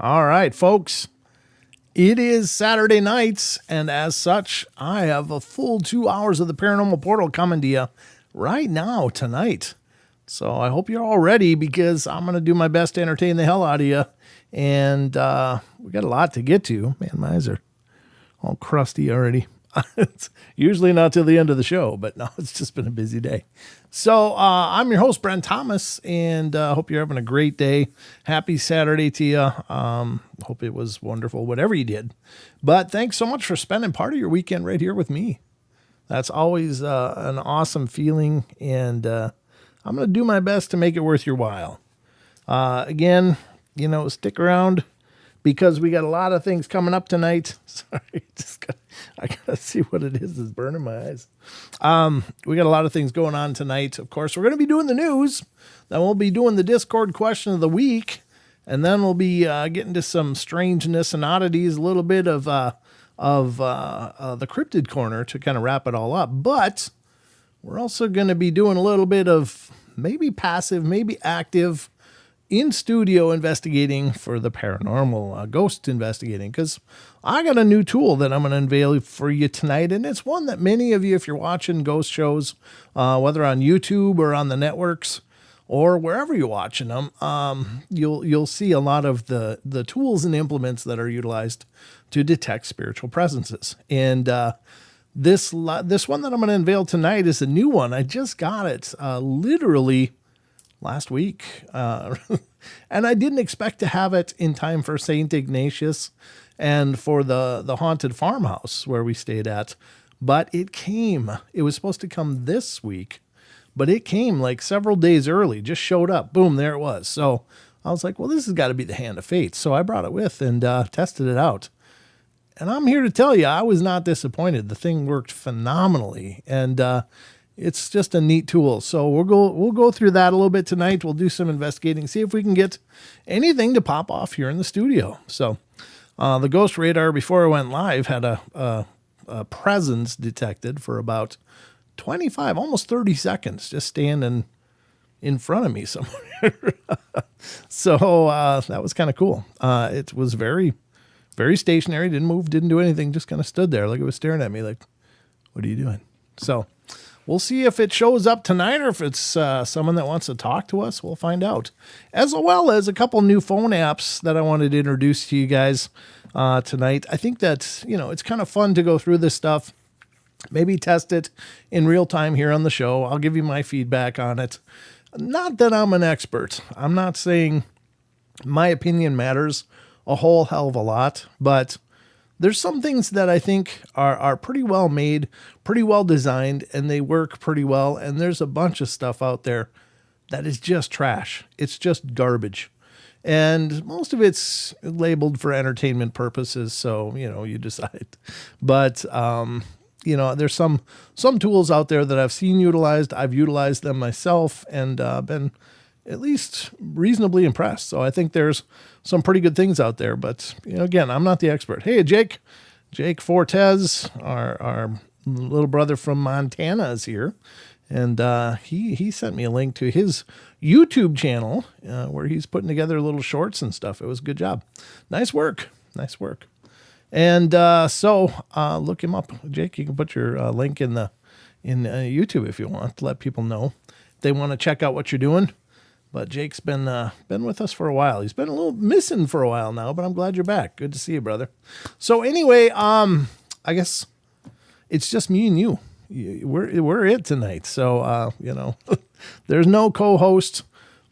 All right, folks. It is Saturday nights, and as such, I have a full 2 hours of the Paranormal Portal coming to you right now, tonight. So I hope you're all ready, because I'm going to do my best to entertain the hell out of you. And we got a lot to get to. Man, my eyes are all crusty already. It's usually not till the end of the show, but no, it's just been a busy day. So I'm your host, Brent Thomas, and hope you're having a great day. Happy Saturday to you. Hope it was wonderful, whatever you did. But thanks so much for spending part of your weekend right here with me. That's always an awesome feeling, and I'm going to do my best to make it worth your while. Again, stick around, because we got a lot of things coming up tonight. Sorry, I gotta see what it is that's burning my eyes. We got a lot of things going on tonight. Of course, we're going to be doing the news. Then we'll be doing the Discord question of the week. And then we'll be getting to some strangeness and oddities, a little bit of the cryptid corner to kind of wrap it all up. But we're also going to be doing a little bit of maybe passive, maybe active in-studio investigating for the paranormal, ghost investigating, because I got a new tool that I'm going to unveil for you tonight, and it's one that many of you, if you're watching ghost shows, whether on YouTube or on the networks or wherever you're watching them, you'll see a lot of the tools and implements that are utilized to detect spiritual presences. And this one that I'm going to unveil tonight is a new one. I just got it literally last week. And I didn't expect to have it in time for St. Ignatius and for the haunted farmhouse where we stayed at. But it came. It was supposed to come this week, but it came like several days early, just showed up. Boom, there it was. So I was like, well, this has got to be the hand of fate. So I brought it with and tested it out. And I'm here to tell you, I was not disappointed. The thing worked phenomenally. And it's just a neat tool. So we'll go through that a little bit tonight. We'll do some investigating, see if we can get anything to pop off here in the studio. So the Ghost Radar, before I went live, had a presence detected for about 25, almost 30 seconds, just standing in front of me somewhere. So that was kind of cool. It was very, very stationary, didn't move, didn't do anything, just kind of stood there like it was staring at me like, what are you doing? So we'll see if it shows up tonight, or if it's someone that wants to talk to us. We'll find out. As well as a couple new phone apps that I wanted to introduce to you guys tonight. I think that, it's kind of fun to go through this stuff, maybe test it in real time here on the show. I'll give you my feedback on it. Not that I'm an expert. I'm not saying my opinion matters a whole hell of a lot, but there's some things that I think are pretty well made, pretty well designed, and they work pretty well. And there's a bunch of stuff out there that is just trash. It's just garbage. And most of it's labeled for entertainment purposes. So, you decide. But, there's some tools out there that I've seen utilized. I've utilized them myself and been at least reasonably impressed. So I think there's some pretty good things out there, but again, I'm not the expert. Hey, Jake Fortes, our little brother from Montana, is here. And he sent me a link to his YouTube channel where he's putting together little shorts and stuff. It was a good job. Nice work. And so look him up. Jake, you can put your link in YouTube if you want to let people know if they want to check out what you're doing. But Jake's been with us for a while. He's been a little missing for a while now, but I'm glad you're back. Good to see you, brother. So anyway, I guess it's just me and you. We're it tonight. So there's no co-host,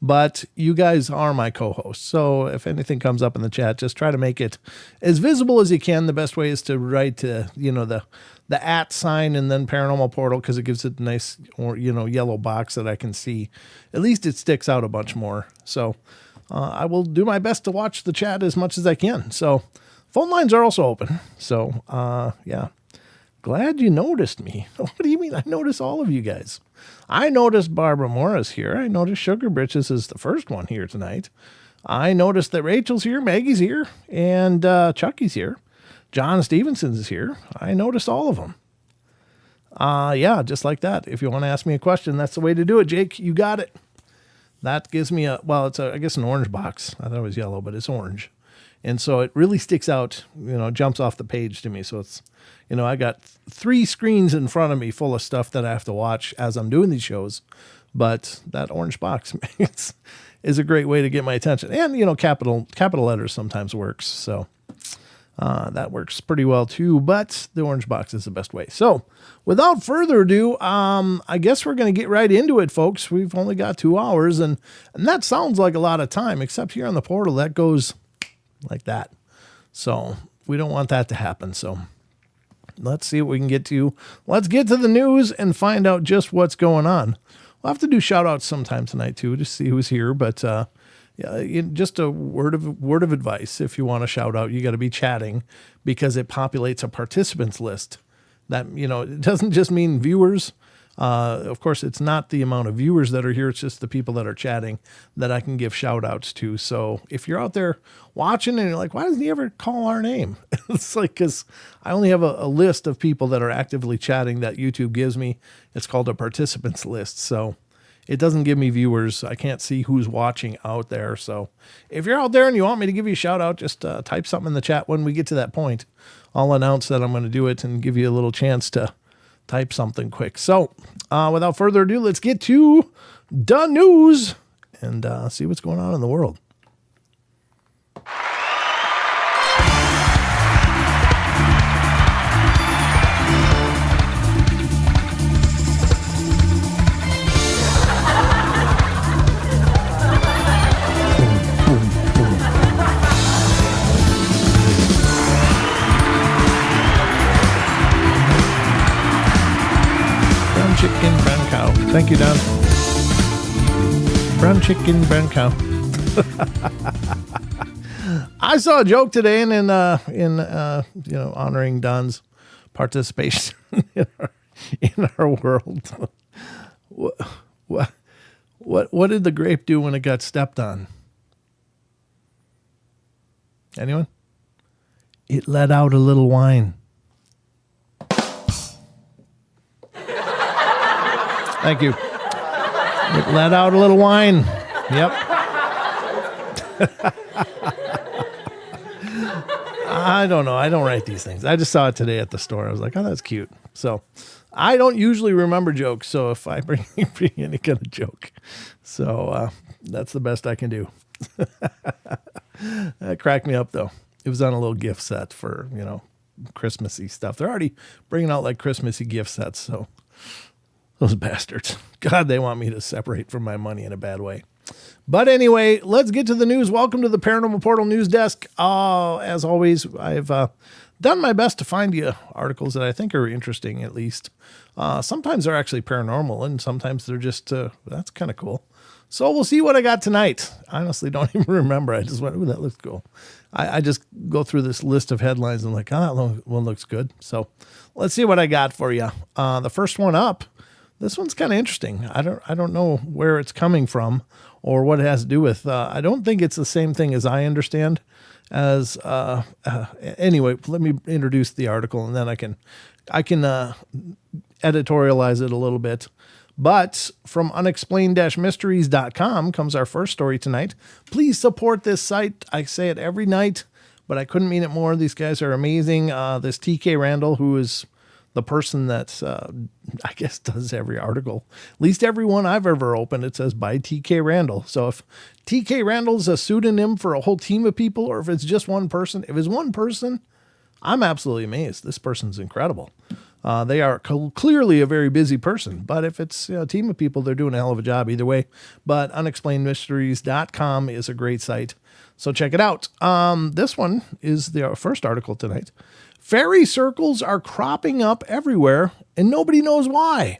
but you guys are my co-hosts. So if anything comes up in the chat, just try to make it as visible as you can. The best way is to write the @ sign and then Paranormal Portal, because it gives it a nice yellow box that I can see. At least it sticks out a bunch more. So I will do my best to watch the chat as much as I can. So phone lines are also open. So yeah, glad you noticed me. What do you mean? I notice all of you guys. I noticed Barbara Morris here. I noticed Sugar Britches is the first one here tonight. I noticed that Rachel's here, Maggie's here, and Chucky's here. John Stevenson's is here. I noticed all of them. Yeah, just like that. If you want to ask me a question, that's the way to do it, Jake. You got it. That gives me it's I guess an orange box. I thought it was yellow, but it's orange. And so it really sticks out, jumps off the page to me. So it's, I got 3 screens in front of me full of stuff that I have to watch as I'm doing these shows. But that orange box is a great way to get my attention. And, capital letters sometimes works. So that works pretty well too. But the orange box is the best way. So without further ado, I guess we're going to get right into it, folks. We've only got 2 hours. And that sounds like a lot of time, except here on the portal, that goes like that. So we don't want that to happen. So let's see what we can get to. Let's get to the news and find out just what's going on. We'll have to do shout outs sometime tonight too, to see who's here. But, just a word of advice. If you want to shout out, you got to be chatting, because it populates a participants list. That, it doesn't just mean viewers. Of course, it's not the amount of viewers that are here. It's just the people that are chatting that I can give shout outs to. So if you're out there watching and you're like, why doesn't he ever call our name? It's like, because I only have a list of people that are actively chatting that YouTube gives me. It's called a participants list. So it doesn't give me viewers. I can't see who's watching out there. So if you're out there and you want me to give you a shout out, just type something in the chat when we get to that point. I'll announce that I'm going to do it and give you a little chance to type something quick. So without further ado, let's get to the news and see what's going on in the world. Chicken, brown cow. Thank you, Don. Brown chicken, brown cow. I saw a joke today, and in honoring Don's participation in our world. What did the grape do when it got stepped on? Anyone? It let out a little wine. Thank you. It let out a little wine. Yep. I don't know. I don't write these things. I just saw it today at the store. I was like, oh, that's cute. So I don't usually remember jokes. So if I bring any kind of joke, so that's the best I can do. That cracked me up, though. It was on a little gift set for, Christmassy stuff. They're already bringing out like Christmassy gift sets. So those bastards. God, they want me to separate from my money in a bad way. But anyway, let's get to the news. Welcome to the Paranormal Portal News Desk. As always, I've done my best to find you articles that I think are interesting, at least. Sometimes they're actually paranormal, and sometimes they're just, that's kind of cool. So we'll see what I got tonight. I honestly don't even remember. I just went, ooh, that looks cool. I just go through this list of headlines and I'm like, oh, that one looks good. So let's see what I got for you. The first one up. This one's kind of interesting. I don't know where it's coming from or what it has to do with. I don't think it's the same thing as I understand as, anyway, let me introduce the article and then I can editorialize it a little bit. But from unexplained-mysteries.com comes our first story tonight. Please support this site. I say it every night, but I couldn't mean it more. These guys are amazing. This TK Randall, who is the person that, I guess, does every article, at least every one I've ever opened, it says by TK Randall. So if TK Randall's a pseudonym for a whole team of people, or if it's just one person, if it's one person, I'm absolutely amazed. This person's incredible. They are clearly a very busy person, but if it's a team of people, they're doing a hell of a job either way. But unexplainedmysteries.com is a great site. So check it out. This one is the first article tonight. Fairy circles are cropping up everywhere, and nobody knows why.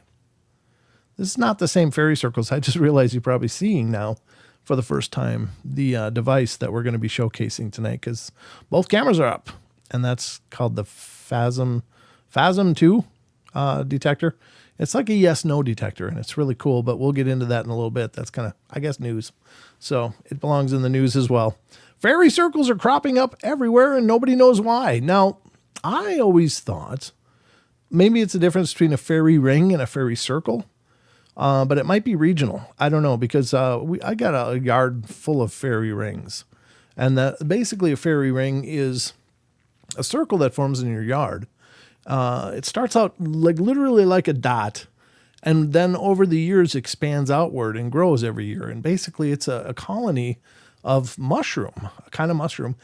This is not the same fairy circles. I just realized you're probably seeing now for the first time the device that we're going to be showcasing tonight, because both cameras are up, and that's called the Phasm 2 detector. It's like a yes-no detector, and it's really cool, but we'll get into that in a little bit. That's kind of, I guess, news. So it belongs in the news as well. Fairy circles are cropping up everywhere, and nobody knows why. Now, I always thought maybe it's a difference between a fairy ring and a fairy circle, but it might be regional. I don't know, because I got a yard full of fairy rings, And basically a fairy ring is a circle that forms in your yard. It starts out like literally like a dot, and then over the years expands outward and grows every year. And basically it's a colony of mushroom, a kind of mushroom.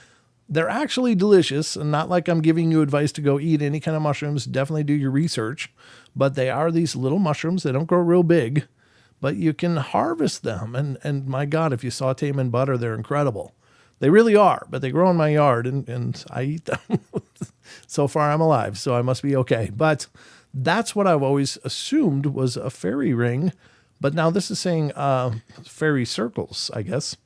They're actually delicious, and not like I'm giving you advice to go eat any kind of mushrooms. Definitely do your research. But they are these little mushrooms. They don't grow real big, but you can harvest them. And my God, if you saute them in butter, they're incredible. They really are, but they grow in my yard, and I eat them. So far, I'm alive, so I must be okay. But that's what I've always assumed was a fairy ring. But now this is saying fairy circles, I guess.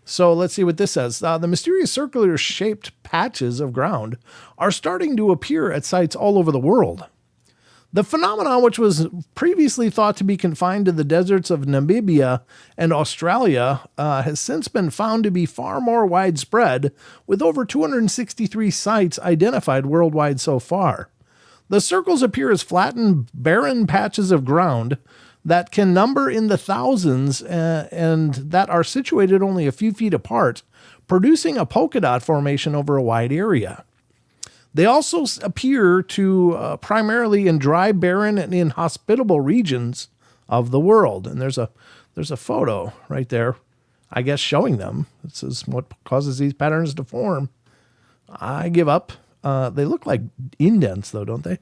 So let's see what this says. The mysterious circular-shaped patches of ground are starting to appear at sites all over the world. The phenomenon, which was previously thought to be confined to the deserts of Namibia and Australia, has since been found to be far more widespread, with over 263 sites identified worldwide so far. The circles appear as flattened, barren patches of ground that can number in the thousands and that are situated only a few feet apart, producing a polka dot formation over a wide area. They also appear to primarily in dry, barren, and inhospitable regions of the world. And there's a photo right there, I guess, showing them. This is what causes these patterns to form. I give up. They look like indents, though, don't they?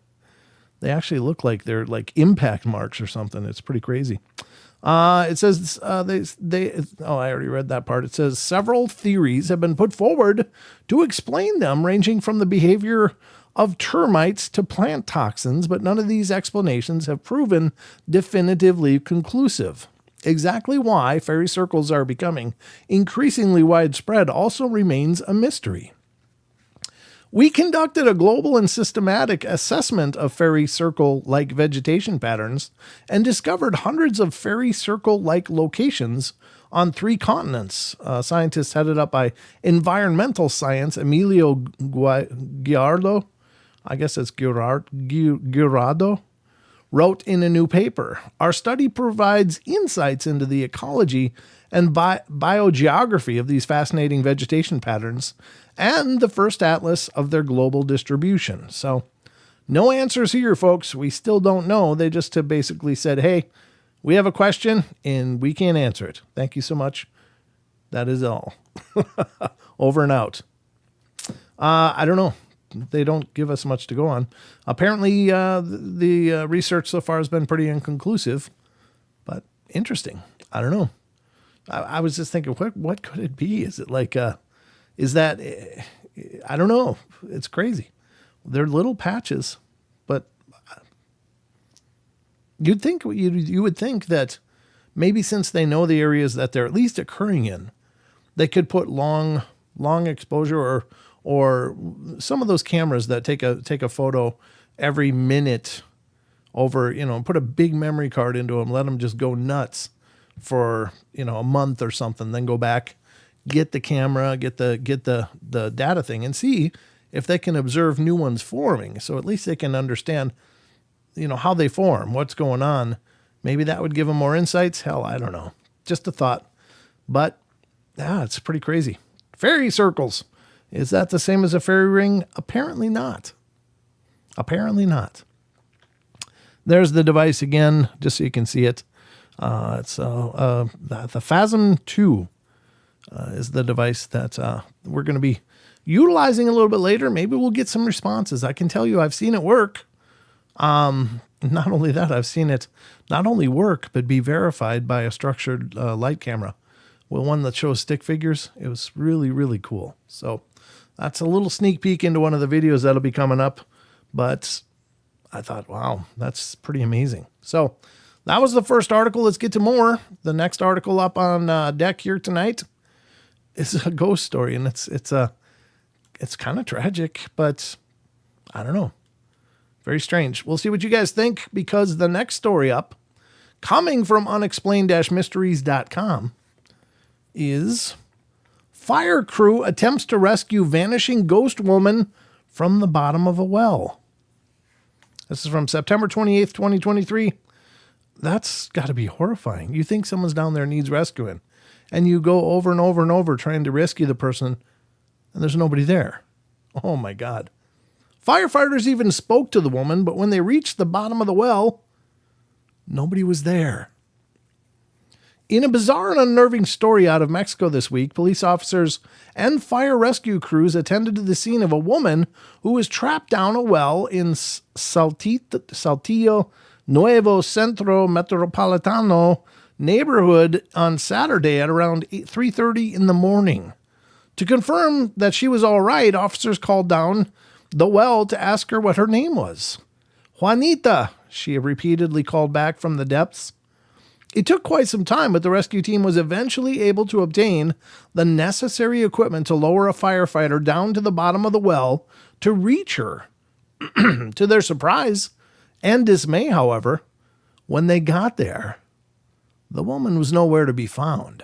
They actually look like they're like impact marks or something. It's pretty crazy. It says I already read that part. It says several theories have been put forward to explain them, ranging from the behavior of termites to plant toxins, but none of these explanations have proven definitively conclusive. Exactly why fairy circles are becoming increasingly widespread also remains a mystery. We conducted a global and systematic assessment of fairy circle-like vegetation patterns and discovered hundreds of fairy circle-like locations on 3 continents. Scientists headed up by environmental science Emilio Giardo, I guess it's Giardo, wrote in a new paper. Our study provides insights into the ecology and biogeography of these fascinating vegetation patterns and the first atlas of their global distribution. So no answers here, folks. We still don't know. They just have basically said, hey, we have a question and we can't answer it. Thank you so much. That is all. Over and out. I don't know. They don't give us much to go on. Apparently, the research so far has been pretty inconclusive, but interesting. I don't know. I was just thinking, what could it be? Is it like, is that, I don't know. It's crazy. They're little patches, but you would think that maybe since they know the areas that they're at least occurring in, they could put long exposure or some of those cameras that take a photo every minute over, put a big memory card into them, let them just go nuts for, a month or something, then go back, get the camera, get the data thing and see if they can observe new ones forming. So at least they can understand, how they form, what's going on. Maybe that would give them more insights. Hell, I don't know. Just a thought. But yeah, it's pretty crazy. Fairy circles. Is that the same as a fairy ring? Apparently not. Apparently not. There's the device again, just so you can see it. It's the Phasm 2 is the device that we're going to be utilizing a little bit later. Maybe we'll get some responses. I can tell you I've seen it work. Not only that, I've seen it not only work, but be verified by a structured light camera. Well, one that shows stick figures. It was really, really cool. So that's a little sneak peek into one of the videos that'll be coming up. But I thought, wow, that's pretty amazing. So that was the first article. Let's get to more. The next article up on deck here tonight is a ghost story, and it's kind of tragic, but I don't know. Very strange. We'll see what you guys think, because the next story up, coming from unexplained-mysteries.com, is fire crew attempts to rescue vanishing ghost woman from the bottom of a well. This is from September 28th, 2023. That's got to be horrifying. You think someone's down there needs rescuing, and you go over and over and over trying to rescue the person, and there's nobody there. Oh my God. Firefighters even spoke to the woman, but when they reached the bottom of the well, nobody was there. In a bizarre and unnerving story out of Mexico this week, police officers and fire rescue crews attended to the scene of a woman who was trapped down a well in Saltillo Nuevo Centro Metropolitano neighborhood on Saturday at around 3:30 in the morning. To confirm that she was all right, officers called down the well to ask her what her name was. Juanita, she repeatedly called back from the depths. It took quite some time, but the rescue team was eventually able to obtain the necessary equipment to lower a firefighter down to the bottom of the well to reach her. To their surprise and dismay, however, when they got there, the woman was nowhere to be found.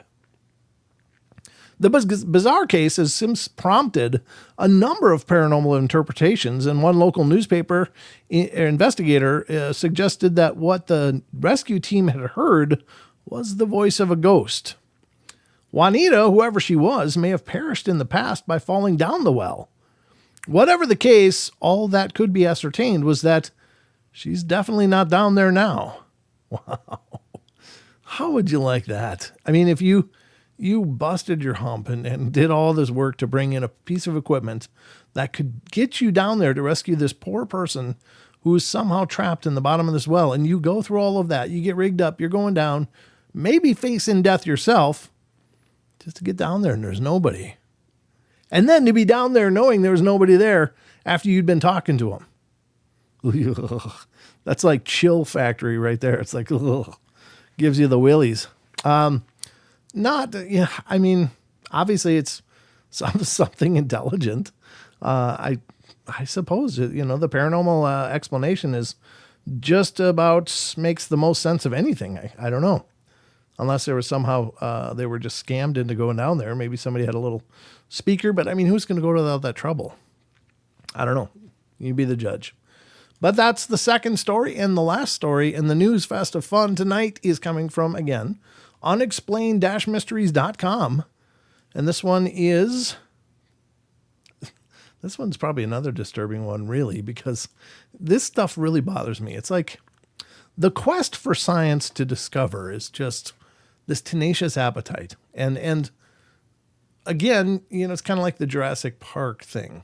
The bizarre case has since prompted a number of paranormal interpretations, and one local newspaper investigator suggested that what the rescue team had heard was the voice of a ghost. Juanita, whoever she was, may have perished in the past by falling down the well. Whatever the case, all that could be ascertained was that she's definitely not down there now. Wow. How would you like that? I mean, if you busted your hump and did all this work to bring in a piece of equipment that could get you down there to rescue this poor person who is somehow trapped in the bottom of this well, and you go through all of that, you get rigged up, you're going down, maybe facing death yourself, just to get down there and there's nobody. And then to be down there knowing there was nobody there after you'd been talking to them. That's like chill factory right there. It's like, gives you the willies. Obviously it's something intelligent. I suppose, the paranormal explanation is just about makes the most sense of anything. I don't know. Unless there was somehow, they were just scammed into going down there. Maybe somebody had a little speaker, but who's going to go to all that trouble? I don't know. You be the judge. But that's the second story, and the last story in the News Fest of Fun tonight is coming from, again, unexplained-mysteries.com. And this one's probably another disturbing one, really, because this stuff really bothers me. It's like the quest for science to discover is just this tenacious appetite. And again, it's kind of like the Jurassic Park thing.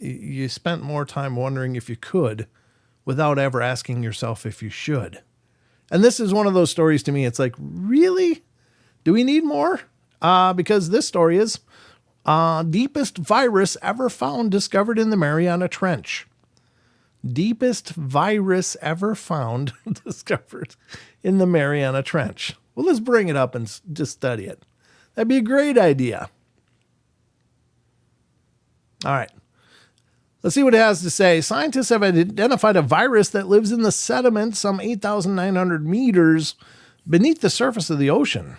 You spent more time wondering if you could without ever asking yourself if you should. And this is one of those stories to me. It's like, really? Do we need more? Because this story is deepest virus ever found discovered in the Mariana Trench. Deepest virus ever found discovered in the Mariana Trench. Well, let's bring it up and just study it. That'd be a great idea. All right. Let's see what it has to say. Scientists have identified a virus that lives in the sediment some 8,900 meters beneath the surface of the ocean.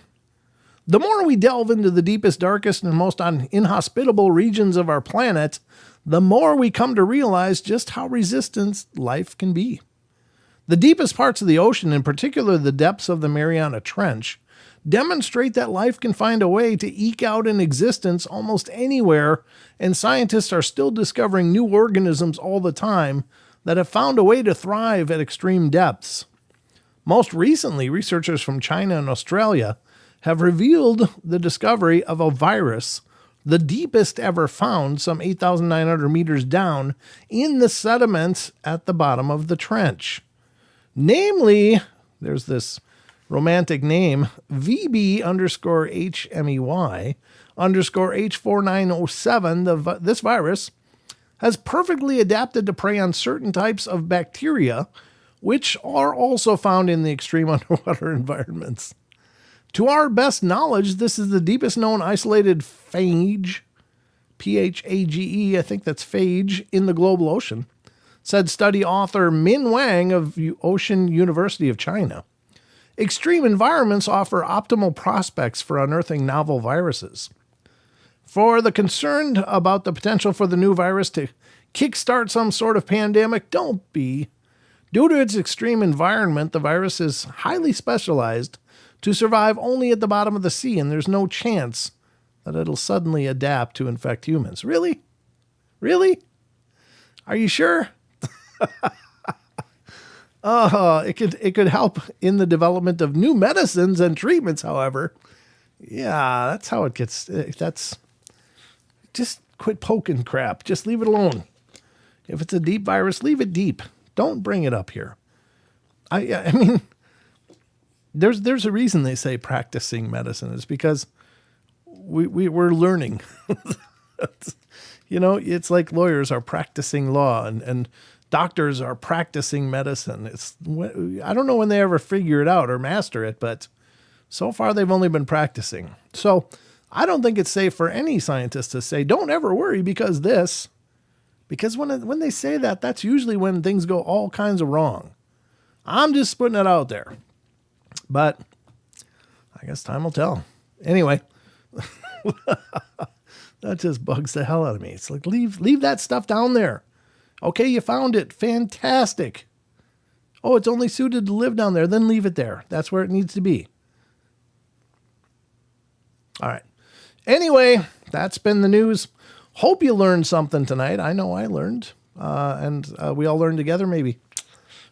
The more we delve into the deepest, darkest, and most inhospitable regions of our planet, the more we come to realize just how resistant life can be. The deepest parts of the ocean, in particular the depths of the Mariana Trench, demonstrate that life can find a way to eke out an existence almost anywhere, and scientists are still discovering new organisms all the time that have found a way to thrive at extreme depths. Most recently, researchers from China and Australia have revealed the discovery of a virus, the deepest ever found, some 8,900 meters down in the sediments at the bottom of the trench. Namely, there's this romantic name, VB_HMEY_H4907, this virus has perfectly adapted to prey on certain types of bacteria, which are also found in the extreme underwater environments. To our best knowledge, this is the deepest known isolated phage, Phage, I think that's phage, in the global ocean, said study author Min Wang of Ocean University of China. Extreme environments offer optimal prospects for unearthing novel viruses. For the concerned about the potential for the new virus to kickstart some sort of pandemic, don't be Due to its extreme environment, the virus is highly specialized to survive only at the bottom of the sea, and there's no chance that it'll suddenly adapt to infect humans. Really? Really? Are you sure? It could help in the development of new medicines and treatments, however. Yeah, that's how it gets. Just quit poking crap. Just leave it alone. If it's a deep virus, leave it deep. Don't bring it up here. I mean, there's a reason they say practicing medicine. It's because we're learning. It's like lawyers are practicing law and doctors are practicing medicine. I don't know when they ever figure it out or master it, but so far they've only been practicing. So I don't think it's safe for any scientist to say, don't ever worry because when they say that, that's usually when things go all kinds of wrong. I'm just putting it out there, but I guess time will tell. Anyway, that just bugs the hell out of me. It's like, leave that stuff down there. Okay, you found it. Fantastic. Oh, it's only suited to live down there. Then leave it there. That's where it needs to be. All right. Anyway, that's been the news. Hope you learned something tonight. I know I learned, and we all learned together maybe.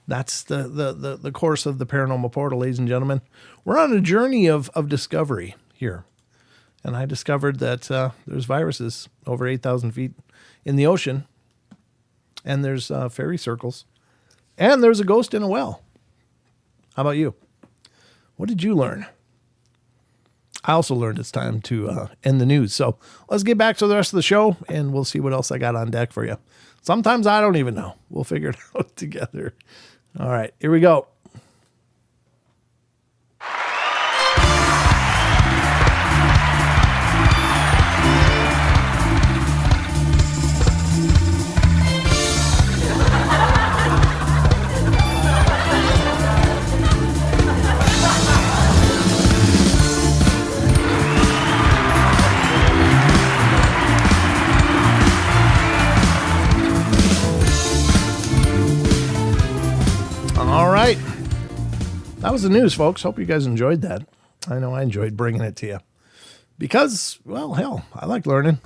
That's the course of the Paranormal Portal, ladies and gentlemen. We're on a journey of discovery here. And I discovered that there's viruses over 8,000 feet in the ocean. And there's fairy circles. And there's a ghost in a well. How about you? What did you learn? I also learned it's time to end the news. So let's get back to the rest of the show, and we'll see what else I got on deck for you. Sometimes I don't even know. We'll figure it out together. All right, here we go. That was the news, folks. Hope you guys enjoyed that. I know I enjoyed bringing it to you because, well, hell, I like learning.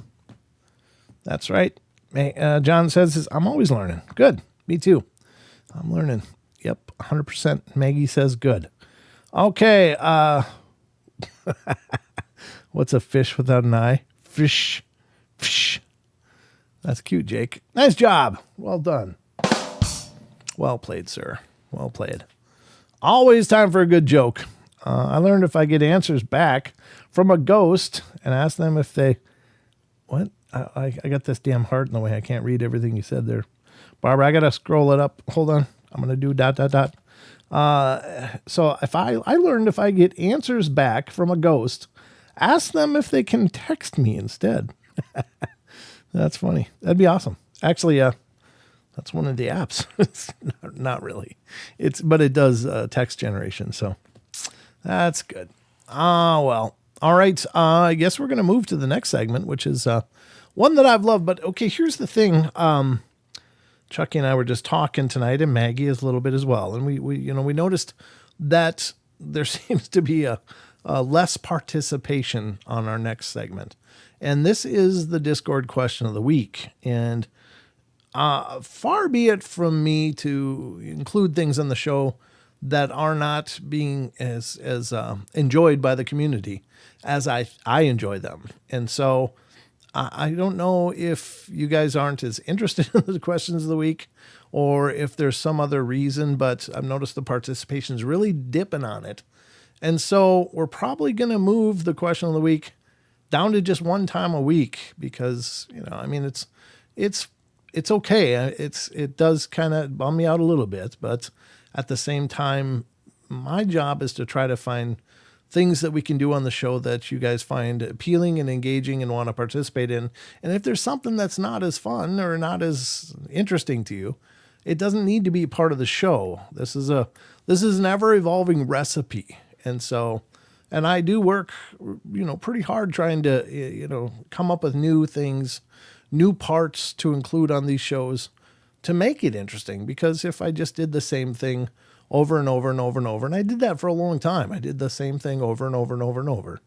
That's right. John says, I'm always learning. Good. Me too. I'm learning. Yep. 100%. Maggie says good. Okay. What's a fish without an eye? Fish. Fish. That's cute, Jake. Nice job. Well done. Well played, sir. Well played. Always time for a good joke. I learned if I get answers back from a ghost and ask them if they... What? I got this damn heart in the way. I can't read everything you said there. Barbara, I got to scroll it up. Hold on. I'm going to do ... So if I learned if I get answers back from a ghost, ask them if they can text me instead. That's funny. That'd be awesome. Actually, that's one of the apps. It's not really. But it does text generation. So that's good. Well. All right. I guess we're going to move to the next segment, which is one that I've loved. But okay, here's the thing. Chucky and I were just talking tonight, and Maggie is a little bit as well. And we noticed that there seems to be a less participation on our next segment. And this is the Discord question of the week. And far be it from me to include things on the show that are not being as enjoyed by the community as I enjoy them. And so I don't know if you guys aren't as interested in the questions of the week or if there's some other reason, but I've noticed the participation is really dipping on it. And so we're probably going to move the question of the week down to just one time a week because, it's okay. It does kind of bum me out a little bit, but at the same time, my job is to try to find things that we can do on the show that you guys find appealing and engaging and want to participate in. And if there's something that's not as fun or not as interesting to you, it doesn't need to be part of the show. This is an ever evolving recipe. And I do work, pretty hard trying to, come up with new things, new parts to include on these shows to make it interesting, because if I just did the same thing over and over and over and over, and I did that for a long time, I did the same thing over and over and over and over,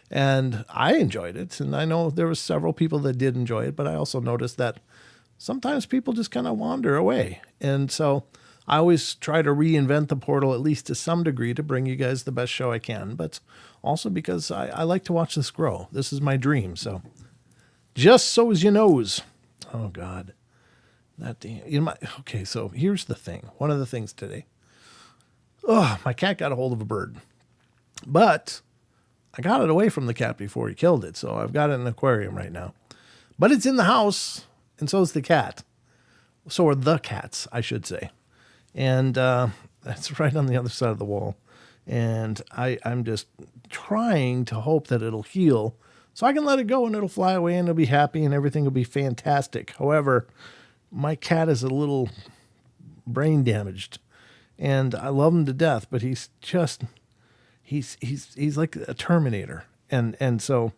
and I enjoyed it. And I know there was several people that did enjoy it, but I also noticed that sometimes people just kind of wander away. And so I always try to reinvent the portal, at least to some degree, to bring you guys the best show I can, but also because I like to watch this grow. This is my dream. So just so as you knows, oh God, that damn, okay. So here's the thing. One of the things today, my cat got a hold of a bird, but I got it away from the cat before he killed it. So I've got it in an aquarium right now, but it's in the house, and so is the cat. So are the cats, I should say. And that's right on the other side of the wall. And I'm just trying to hope that it'll heal so I can let it go and it'll fly away and it'll be happy and everything will be fantastic. However, my cat is a little brain damaged and I love him to death, but he's like a Terminator. And so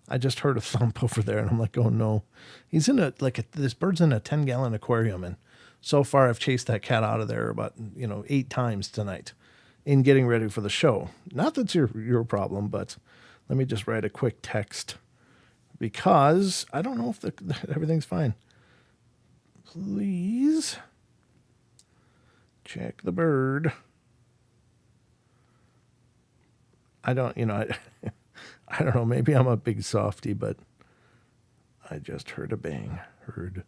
I just heard a thump over there and I'm like, oh no, he's in this bird's in a 10-gallon aquarium. And so far I've chased that cat out of there about, 8 times tonight in getting ready for the show. Not that's your problem, but let me just write a quick text because I don't know if everything's fine. Please check the bird. I don't know. Maybe I'm a big softy, but I just heard a bang. Heard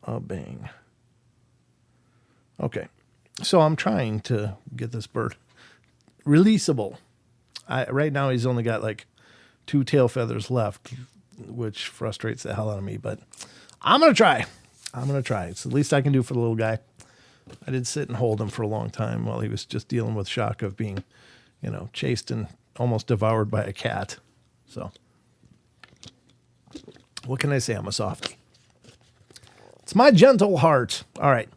a bang. Okay. So I'm trying to get this bird releasable. Right now he's only got like 2 tail feathers left, which frustrates the hell out of me, but I'm going to try. It's the least I can do for the little guy. I did sit and hold him for a long time while he was just dealing with shock of being, chased and almost devoured by a cat. So what can I say? I'm a softie. It's my gentle heart. All right.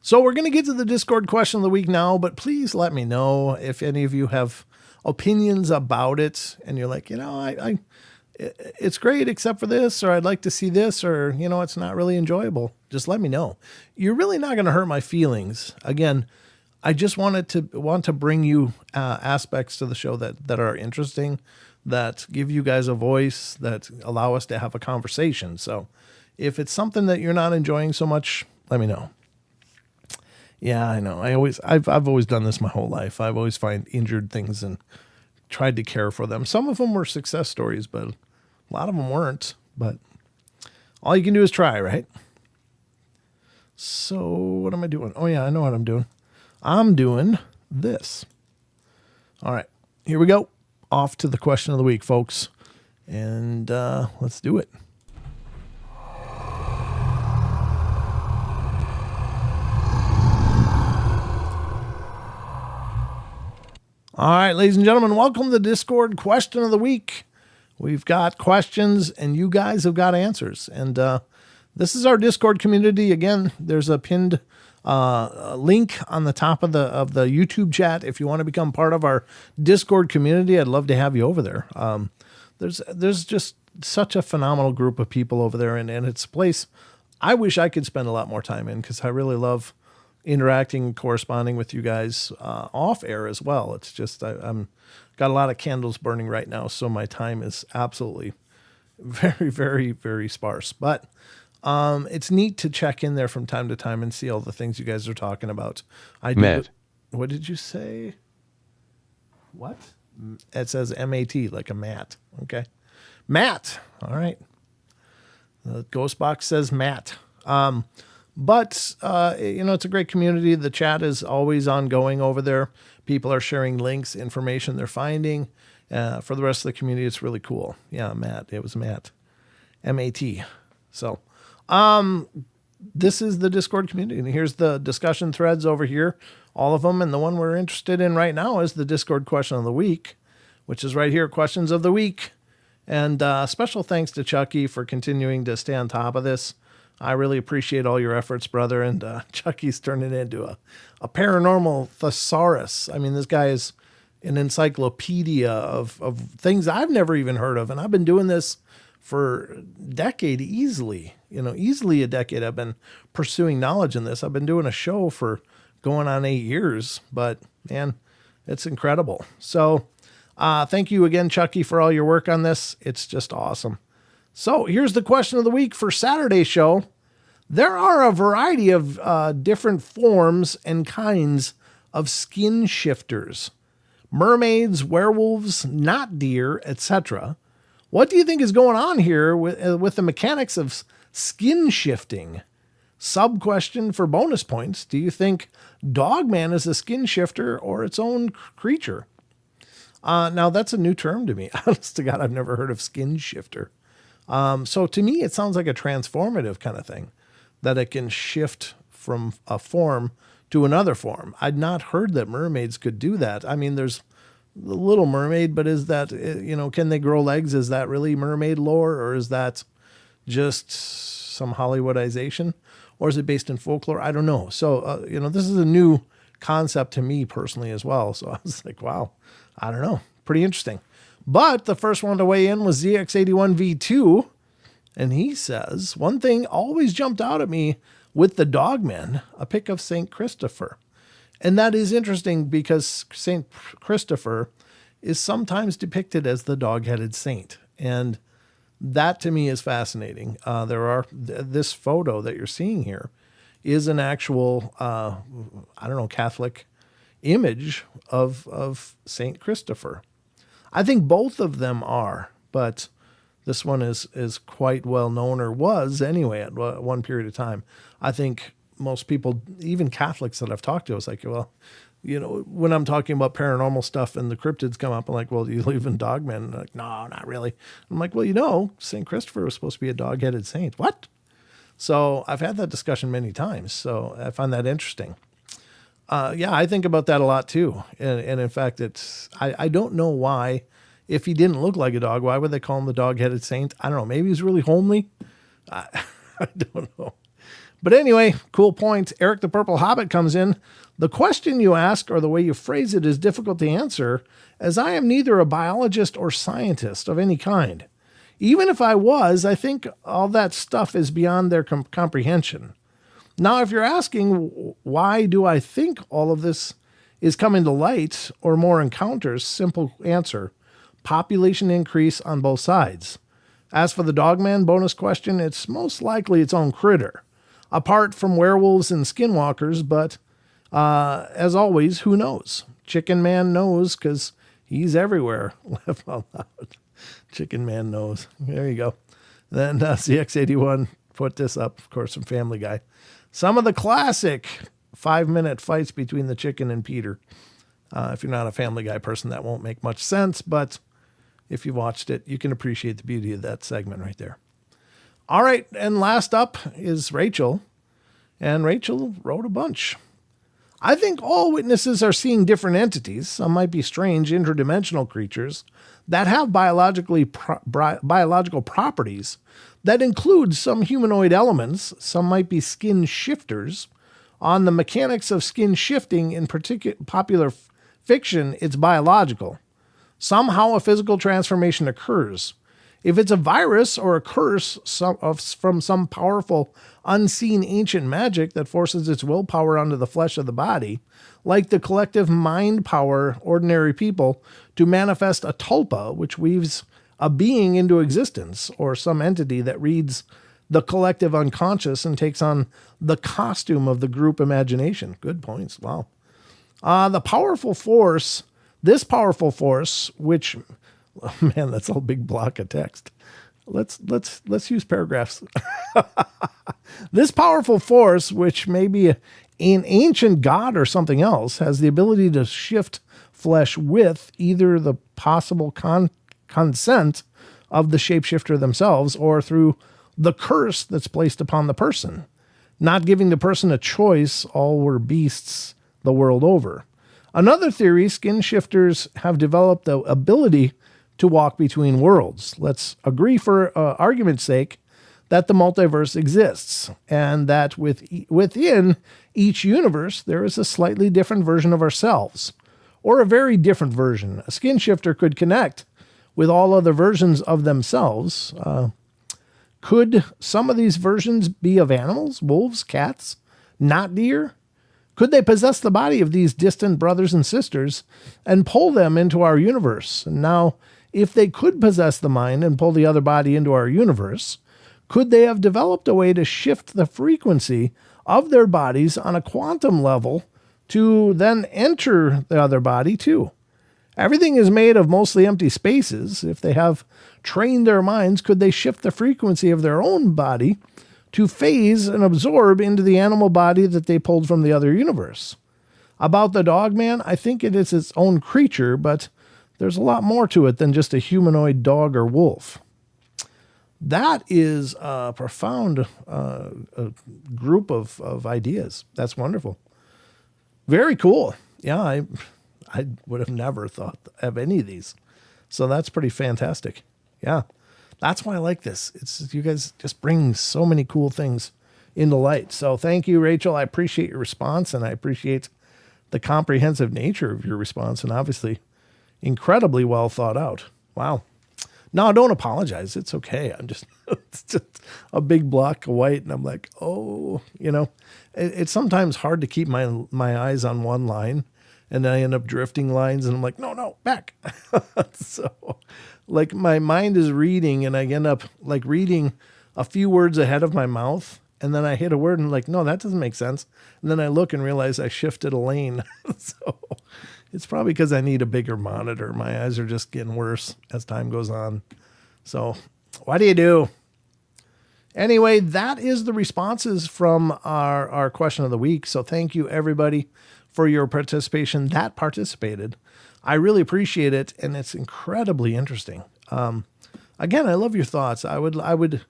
So we're going to get to the Discord question of the week now, but please let me know if any of you have opinions about it and you're like, it's great except for this, or I'd like to see this, or, it's not really enjoyable. Just let me know. You're really not going to hurt my feelings. Again, I just want to bring you aspects to the show that are interesting, that give you guys a voice, that allow us to have a conversation. So if it's something that you're not enjoying so much, let me know. Yeah, I know. I've always done this my whole life. I've always find injured things and tried to care for them. Some of them were success stories, but a lot of them weren't. But all you can do is try, right? So what am I doing? Oh yeah, I know what I'm doing. I'm doing this. All right, here we go. Off to the question of the week, folks. And let's do it. All right, ladies and gentlemen, welcome to the Discord question of the week. We've got questions and you guys have got answers. And this is our Discord community. Again, there's a pinned link on the top of the YouTube chat. If you want to become part of our Discord community, I'd love to have you over there. There's just such a phenomenal group of people over there. And it's a place I wish I could spend a lot more time in because I really love interacting, corresponding with you guys off air as well. It's just I'm got a lot of candles burning right now, so my time is absolutely very, very, very sparse. But it's neat to check in there from time to time and see all the things you guys are talking about. Matt. What did you say? What? It says M-A-T, like a mat. Okay. Matt. All right. The ghost box says Matt. But, it's a great community. The chat is always ongoing over there. People are sharing links, information they're finding. For the rest of the community, it's really cool. Yeah, Matt. It was Matt. M-A-T. So, this is the Discord community. And here's the discussion threads over here. All of them. And the one we're interested in right now is the Discord question of the week, which is right here, questions of the week. And special thanks to Chucky for continuing to stay on top of this. I really appreciate all your efforts, brother. And Chucky's turning into a paranormal thesaurus. I mean, this guy is an encyclopedia of things I've never even heard of. And I've been doing this for a decade easily, easily a decade. I've been pursuing knowledge in this. I've been doing a show for going on 8 years, but man, it's incredible. So thank you again, Chucky, for all your work on this. It's just awesome. So here's the question of the week for Saturday's show. There are a variety of different forms and kinds of skin shifters. Mermaids, werewolves, not deer, etc. What do you think is going on here with the mechanics of skin shifting? Sub question for bonus points. Do you think Dogman is a skin shifter or its own creature? Now that's a new term to me. Honest to God, I've never heard of skin shifter. So to me, it sounds like a transformative kind of thing, that it can shift from a form to another form. I'd not heard that mermaids could do that. I mean, there's the Little Mermaid, but is that, can they grow legs? Is that really mermaid lore, or is that just some Hollywoodization, or is it based in folklore? I don't know. So, this is a new concept to me personally as well. So I was like, wow, I don't know. Pretty interesting. But the first one to weigh in was ZX81V2. And he says, one thing always jumped out at me with the Dogman, a pic of St. Christopher. And that is interesting because St. Christopher is sometimes depicted as the dog-headed saint. And that to me is fascinating. This photo that you're seeing here is an actual, Catholic image of St. Christopher. I think both of them are, but this one is quite well known, or was anyway at one period of time. I think most people, even Catholics that I've talked to, I was like, well, when I'm talking about paranormal stuff and the cryptids come up, I'm like, well, do you believe in dogmen? Like, no, not really. I'm like, well, St. Christopher was supposed to be a dog-headed saint. What? So I've had that discussion many times. So I find that interesting. I think about that a lot too. And in fact, I don't know why, if he didn't look like a dog, why would they call him the dog-headed saint? I don't know. Maybe he's really homely. I don't know. But anyway, cool point. Eric the Purple Hobbit comes in. The question you ask, or the way you phrase it, is difficult to answer, as I am neither a biologist or scientist of any kind. Even if I was, I think all that stuff is beyond their comprehension. Now, if you're asking, why do I think all of this is coming to light, or more encounters, simple answer: population increase on both sides. As for the Dogman bonus question, it's most likely its own critter, apart from werewolves and skinwalkers, but as always, who knows? Chicken Man knows, because he's everywhere. Laugh out loud. Chicken Man knows. There you go. Then CX81 put this up, of course, from Family Guy. Some of the classic 5-minute fights between the chicken and Peter. If you're not a Family Guy person, that won't make much sense, but if you watched it, you can appreciate the beauty of that segment right there. All right, and last up is Rachel, and Rachel wrote a bunch. I think all witnesses are seeing different entities. Some might be strange interdimensional creatures that have biological properties that include some humanoid elements. Some might be skin shifters. On the mechanics of skin shifting in popular fiction, it's biological. Somehow a physical transformation occurs. If it's a virus or a curse from some powerful, unseen ancient magic that forces its willpower onto the flesh of the body, like the collective mind power ordinary people to manifest a tulpa, which weaves a being into existence, or some entity that reads the collective unconscious and takes on the costume of the group imagination. Good points. Wow. This powerful force, which... Oh man, that's a big block of text. Let's use paragraphs. This powerful force, which may be an ancient god or something else, has the ability to shift flesh with either the possible consent of the shapeshifter themselves, or through the curse that's placed upon the person, not giving the person a choice. All were beasts the world over. Another theory, skin shifters have developed the ability to walk between worlds. Let's agree for argument's sake that the multiverse exists, and that within each universe there is a slightly different version of ourselves, or a very different version. A skin shifter could connect with all other versions of themselves. Could some of these versions be of animals, wolves, cats, not deer? Could they possess the body of these distant brothers and sisters and pull them into our universe? Now, if they could possess the mind and pull the other body into our universe, could they have developed a way to shift the frequency of their bodies on a quantum level to then enter the other body too? Everything is made of mostly empty spaces. If they have trained their minds, could they shift the frequency of their own body to phase and absorb into the animal body that they pulled from the other universe? About the dog man, I think it is its own creature, but there's a lot more to it than just a humanoid dog or wolf. That is a profound group of ideas. That's wonderful. Very cool. Yeah, I would have never thought of any of these. So that's pretty fantastic. Yeah, that's why I like this. It's you guys just bring so many cool things into light. So thank you, Rachel. I appreciate your response, and I appreciate the comprehensive nature of your response, and obviously incredibly well thought out. Wow. No, don't apologize. It's okay. It's just a big block of white, and I'm like, oh, it's sometimes hard to keep my eyes on one line, and then I end up drifting lines, and I'm like, no, back. So, like, my mind is reading, and I end up like reading a few words ahead of my mouth, and then I hit a word and like, no, that doesn't make sense. And then I look and realize I shifted a lane. So it's probably because I need a bigger monitor. My eyes are just getting worse as time goes on. So what do you do? Anyway, that is the responses from our question of the week. So thank you, everybody, for your participation that participated. I really appreciate it, and it's incredibly interesting. Again, I love your thoughts. I would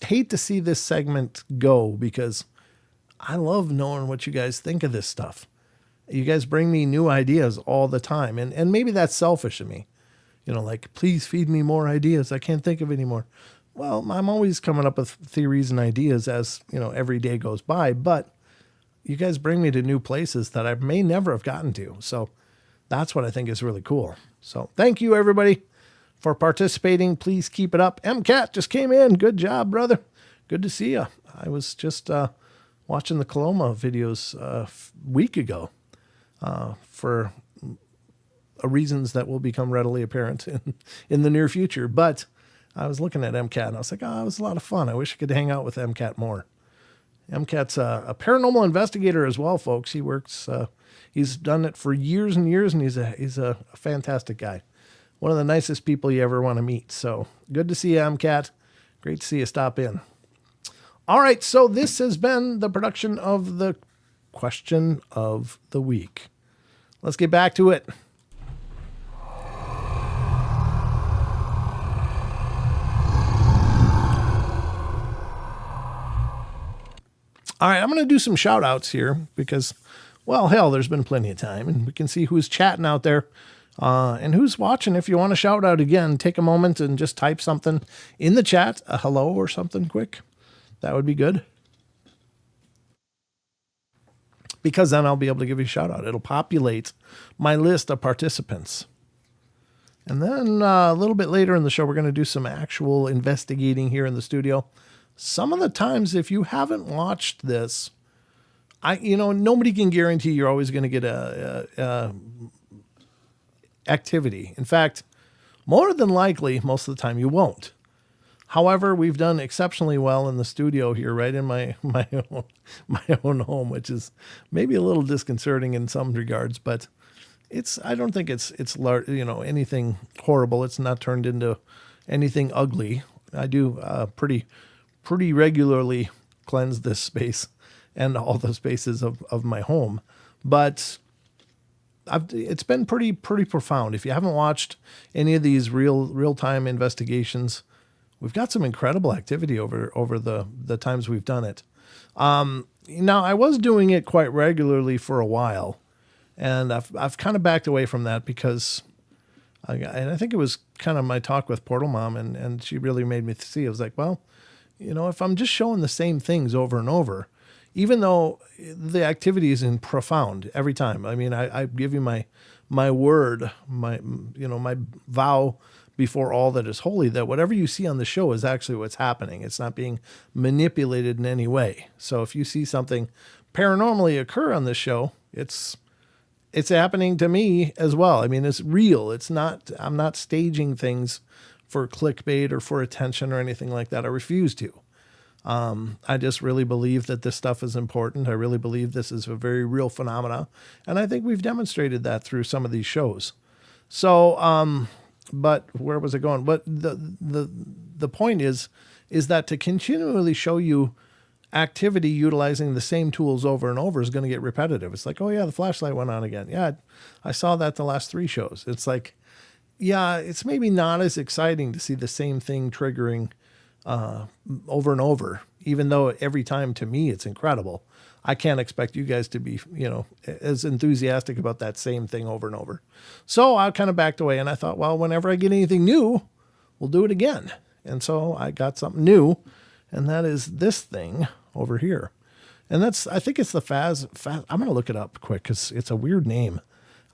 hate to see this segment go, because I love knowing what you guys think of this stuff. You guys bring me new ideas all the time, and maybe that's selfish of me. Like, please feed me more ideas. I can't think of any more. Well, I'm always coming up with theories and ideas as, every day goes by, but you guys bring me to new places that I may never have gotten to. So that's what I think is really cool. So thank you, everybody, for participating. Please keep it up. MCAT just came in. Good job, brother. Good to see you. I was just watching the Coloma videos a week ago for reasons that will become readily apparent in the near future. But I was looking at MCAT, and I was like, oh, it was a lot of fun. I wish I could hang out with MCAT more. MCAT's a paranormal investigator as well, folks. He works, he's done it for years and years, and he's a fantastic guy. One of the nicest people you ever want to meet. So good to see you, MCAT. Great to see you stop in. All right, so this has been the production of the question of the week. Let's get back to it. All right, I'm going to do some shout outs here because, well, hell, there's been plenty of time, and we can see who's chatting out there and who's watching. If you want to shout out again, take a moment and just type something in the chat, a hello or something quick. That would be good, because then I'll be able to give you a shout out. It'll populate my list of participants. And then a little bit later in the show, we're going to do some actual investigating here in the studio. Some of the times, if you haven't watched this, nobody can guarantee you're always going to get a activity. In fact, more than likely, most of the time you won't. However, we've done exceptionally well in the studio here, right in my own home, which is maybe a little disconcerting in some regards, but I don't think it's anything horrible. It's not turned into anything ugly. I do pretty regularly cleanse this space and all the spaces of my home. But it's been pretty profound. If you haven't watched any of these real-time investigations, we've got some incredible activity over the times we've done it. Now, I was doing it quite regularly for a while, and I've kind of backed away from that because I think it was kind of my talk with Portal Mom, and she really made me see. I was like, well, if I'm just showing the same things over and over, even though the activity is in profound every time. I mean, I give you my word, my vow before all that is holy, that whatever you see on the show is actually what's happening. It's not being manipulated in any way. So if you see something paranormally occur on this show, it's happening to me as well. I mean, it's real. I'm not staging things for clickbait or for attention or anything like that. I refuse to. I just really believe that this stuff is important. I really believe this is a very real phenomena. And I think we've demonstrated that through some of these shows. So, but where was it going? But the point is that to continually show you activity utilizing the same tools over and over is going to get repetitive. It's like, oh yeah, the flashlight went on again. Yeah, I saw that the last 3 shows. It's like, yeah, it's maybe not as exciting to see the same thing triggering over and over, even though every time to me it's incredible. I can't expect you guys to be, as enthusiastic about that same thing over and over. So I kind of backed away and I thought, well, whenever I get anything new, we'll do it again. And so I got something new, and that is this thing over here. And I think it's the Faz. I'm going to look it up quick because it's a weird name.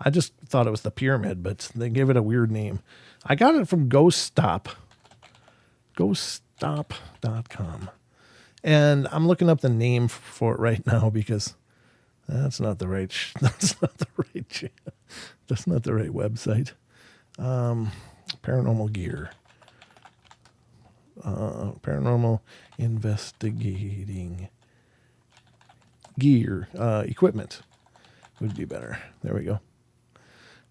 I just thought it was the pyramid, but they gave it a weird name. I got it from ghoststop.com. And I'm looking up the name for it right now because that's not the right website. Paranormal gear. Paranormal investigating gear. Equipment would be better. There we go.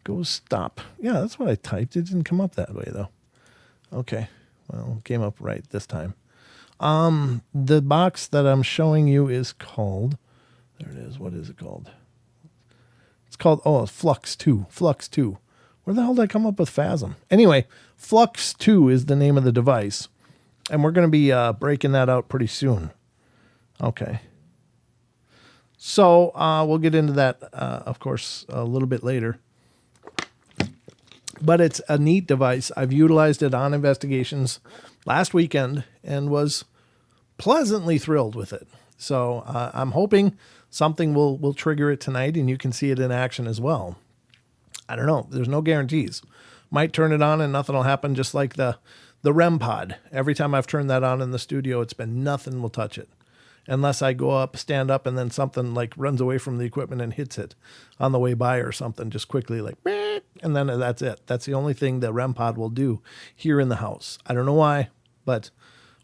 Go stop. Yeah, that's what I typed. It didn't come up that way though. Okay. Well, it came up right this time. The box that I'm showing you is called, there it is. What is it called? It's called, Flux 2. Flux 2. Where the hell did I come up with Phasm? Anyway, Flux 2 is the name of the device. And we're going to be breaking that out pretty soon. Okay. So we'll get into that, of course, a little bit later. But it's a neat device. I've utilized it on investigations last weekend and was pleasantly thrilled with it. So I'm hoping something will trigger it tonight and you can see it in action as well. I don't know. There's no guarantees. Might turn it on and nothing will happen, just like the REM pod. Every time I've turned that on in the studio, it's been nothing will touch it. Unless I go up, stand up, and then something like runs away from the equipment and hits it on the way by or something, just quickly like, and then that's it. That's the only thing the REM pod will do here in the house. I don't know why, but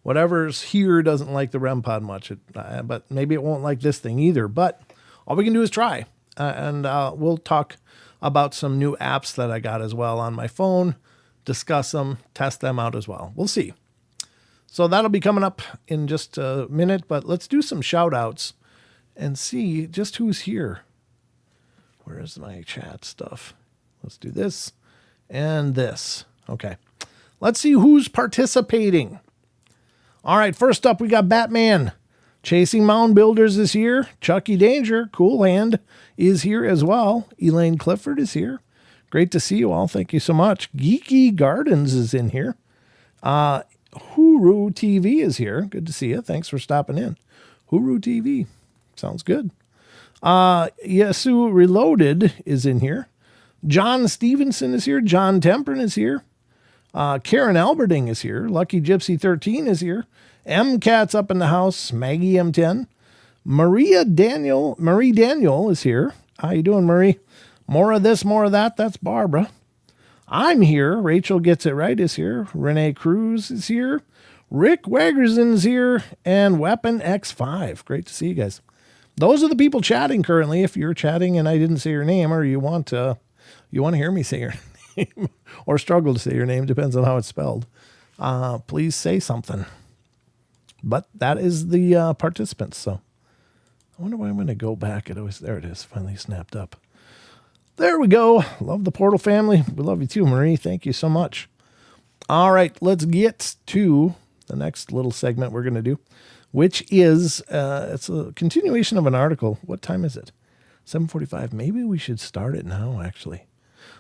whatever's here doesn't like the REM pod much. But maybe it won't like this thing either. But all we can do is try. And we'll talk about some new apps that I got as well on my phone, discuss them, test them out as well. We'll see. So that'll be coming up in just a minute, but let's do some shout outs and see just who's here. Where's my chat stuff? Let's do this and this. Okay. Let's see who's participating. All right. First up, we got Batman. Chasing Mound Builders is here. Chucky Danger, Cool Hand, is here as well. Elaine Clifford is here. Great to see you all. Thank you so much. Geeky Gardens is in here. Huru TV is here. Good to see you. Thanks for stopping in. Huru TV. Sounds good. Yasu Reloaded is in here. John Stevenson is here. John Temprin is here. Karen Alberding is here. Lucky Gypsy 13 is here. M Cat's up in the house. Maggie M10. Marie Daniel is here. How you doing, Marie? More of this, more of that. That's Barbara. I'm here. Rachel Gets It Right is here. Renee Cruz is here. Rick Wagerson is here. And Weapon X5. Great to see you guys. Those are the people chatting currently. If you're chatting and I didn't say your name, or you want to hear me say your name or struggle to say your name, depends on how it's spelled, please say something. But that is the participants. So I wonder why I'm going to go back. There it is. Finally snapped up. There we go. Love the Portal family. We love you too, Marie. Thank you so much. All right, let's get to the next little segment we're going to do, which is it's a continuation of an article. What time is it? 7:45. Maybe we should start it now, actually.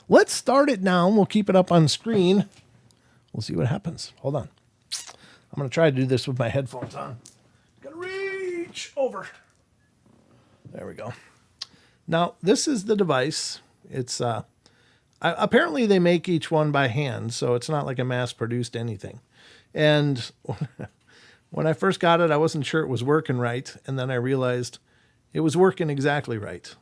Let's start it now, and we'll keep it up on screen. We'll see what happens. Hold on. I'm going to try to do this with my headphones on. Got to reach over. There we go. Now, this is the device. It's apparently they make each one by hand, so it's not like a mass-produced anything. And when I first got it, I wasn't sure it was working right, and then I realized it was working exactly right.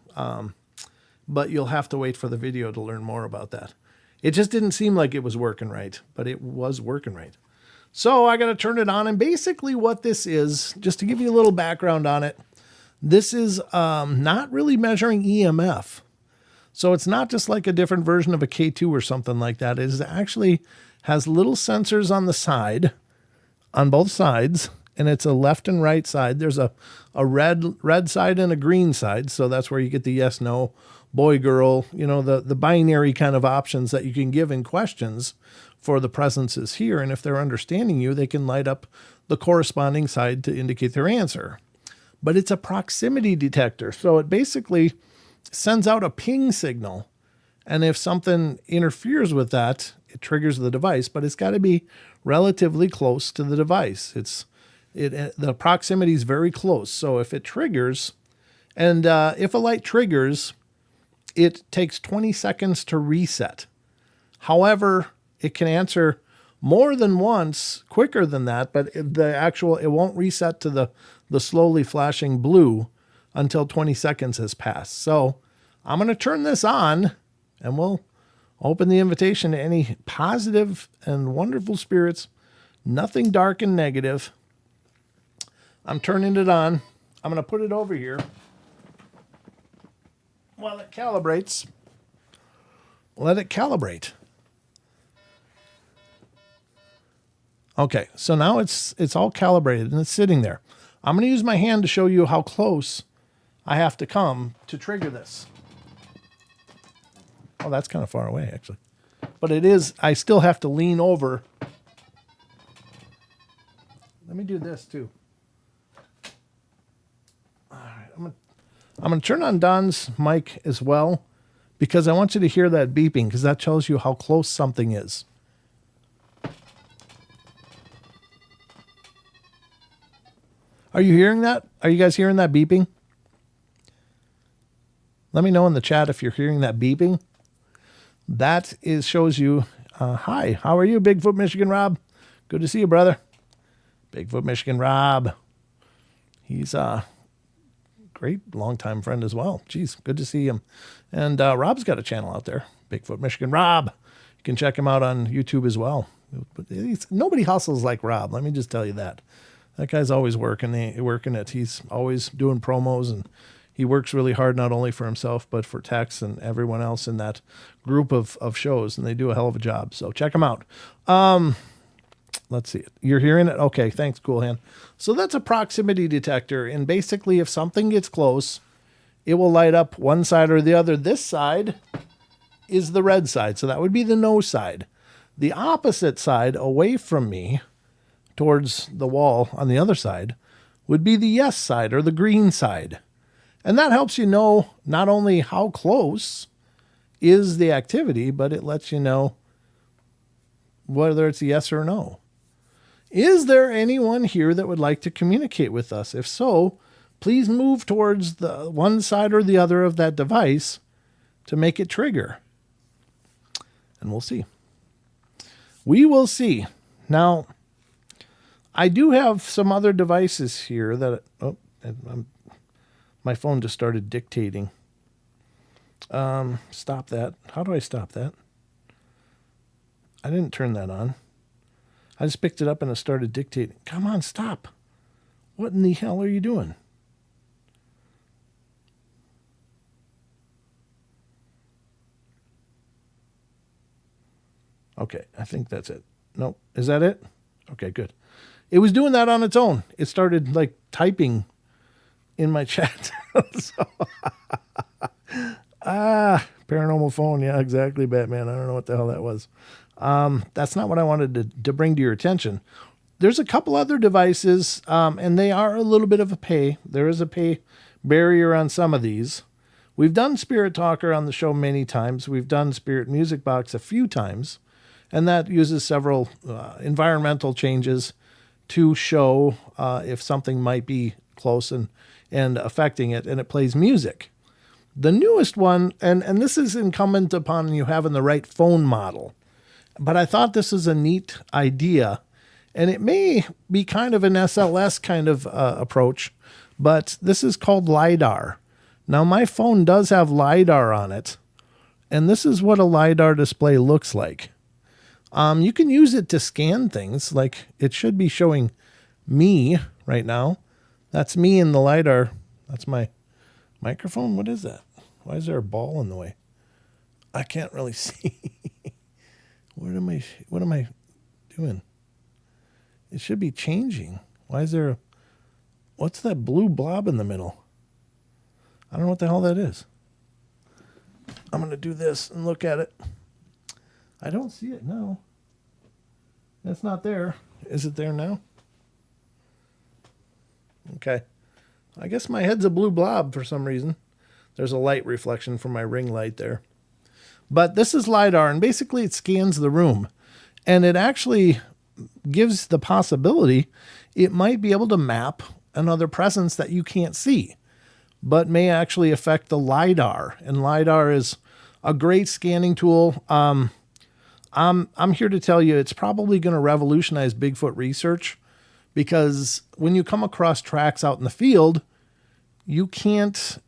But you'll have to wait for the video to learn more about that. It just didn't seem like it was working right, but it was working right. So I got to turn it on, and basically what this is, just to give you a little background on it, this is not really measuring EMF. So it's not just like a different version of a K2 or something like that. It actually has little sensors on the side, on both sides, and it's a left and right side. There's a red side and a green side, so that's where you get the yes, no, boy, girl, the binary kind of options that you can give in questions for the presences here. And if they're understanding you, they can light up the corresponding side to indicate their answer. But it's a proximity detector, so it basically sends out a ping signal. And if something interferes with that, it triggers the device, but it's got to be relatively close to the device. The proximity is very close. So if it triggers, and if a light triggers, it takes 20 seconds to reset. However, it can answer more than once quicker than that, but it won't reset to the slowly flashing blue until 20 seconds has passed. So I'm going to turn this on, and we'll open the invitation to any positive and wonderful spirits, nothing dark and negative. I'm turning it on. I'm going to put it over here while it calibrates. Let it calibrate. Okay, so now it's all calibrated and it's sitting there. I'm going to use my hand to show you how close I have to come to trigger this. Oh, that's kind of far away, actually. But it is, I still have to lean over. Let me do this, too. All right, I'm going to turn on Don's mic as well, because I want you to hear that beeping, because that tells you how close something is. Are you hearing that? Are you guys hearing that beeping? Let me know in the chat if you're hearing that beeping. That shows you, hi, how are you, Bigfoot, Michigan Rob? Good to see you, brother. Bigfoot, Michigan Rob. He's a great longtime friend as well. Geez, good to see him. And Rob's got a channel out there, Bigfoot, Michigan Rob. You can check him out on YouTube as well. Nobody hustles like Rob, let me just tell you that. That guy's always working it. He's always doing promos, and he works really hard, not only for himself, but for Tex and everyone else in that group of shows, and they do a hell of a job. So check them out. Let's see. You're hearing it? Okay, thanks, Cool Hand. So that's a proximity detector, and basically if something gets close, it will light up one side or the other. This side is the red side, so that would be the no side. The opposite side, away from me, towards the wall on the other side, would be the yes side or the green side. And that helps you know not only how close is the activity, but it lets you know whether it's a yes or no. Is there anyone here that would like to communicate with us? If so, please move towards the one side or the other of that device to make it trigger. And we'll see. We will see. Now, I do have some other devices here that, my phone just started dictating. Stop that. How do I stop that? I didn't turn that on. I just picked it up and it started dictating. Come on, stop. What in the hell are you doing? Okay, I think that's it. Nope. Is that it? Okay, good. It was doing that on its own. It started like typing in my chat. Paranormal phone. Yeah, exactly, Batman. I don't know what the hell that was. That's not what I wanted to bring to your attention. There's a couple other devices, and they are a little bit of a pay. There is a pay barrier on some of these. We've done Spirit Talker on the show many times. We've done Spirit Music Box a few times, and that uses several environmental changes to show if something might be close. And and affecting it, and it plays music. The newest one, and this is incumbent upon you having the right phone model, but I thought this is a neat idea, and it may be kind of an SLS kind of approach, but this is called LiDAR. Now, my phone does have LiDAR on it, and this is what a LiDAR display looks like. You can use it to scan things, like it should be showing me right now. That's me in the LiDAR. That's my microphone. What is that? Why is there a ball in the way? I can't really see. What am I doing? It should be changing. Why is there what's that blue blob in the middle? I don't know what the hell that is. I'm going to do this and look at it. I don't see it now. It's not there. Is it there now? Okay. I guess my head's a blue blob for some reason. There's a light reflection from my ring light there. But this is LiDAR, and basically it scans the room. And it actually gives the possibility it might be able to map another presence that you can't see, but may actually affect the LiDAR. And LiDAR is a great scanning tool. I'm here to tell you it's probably going to revolutionize Bigfoot research, because when you come across tracks out in the field, you can't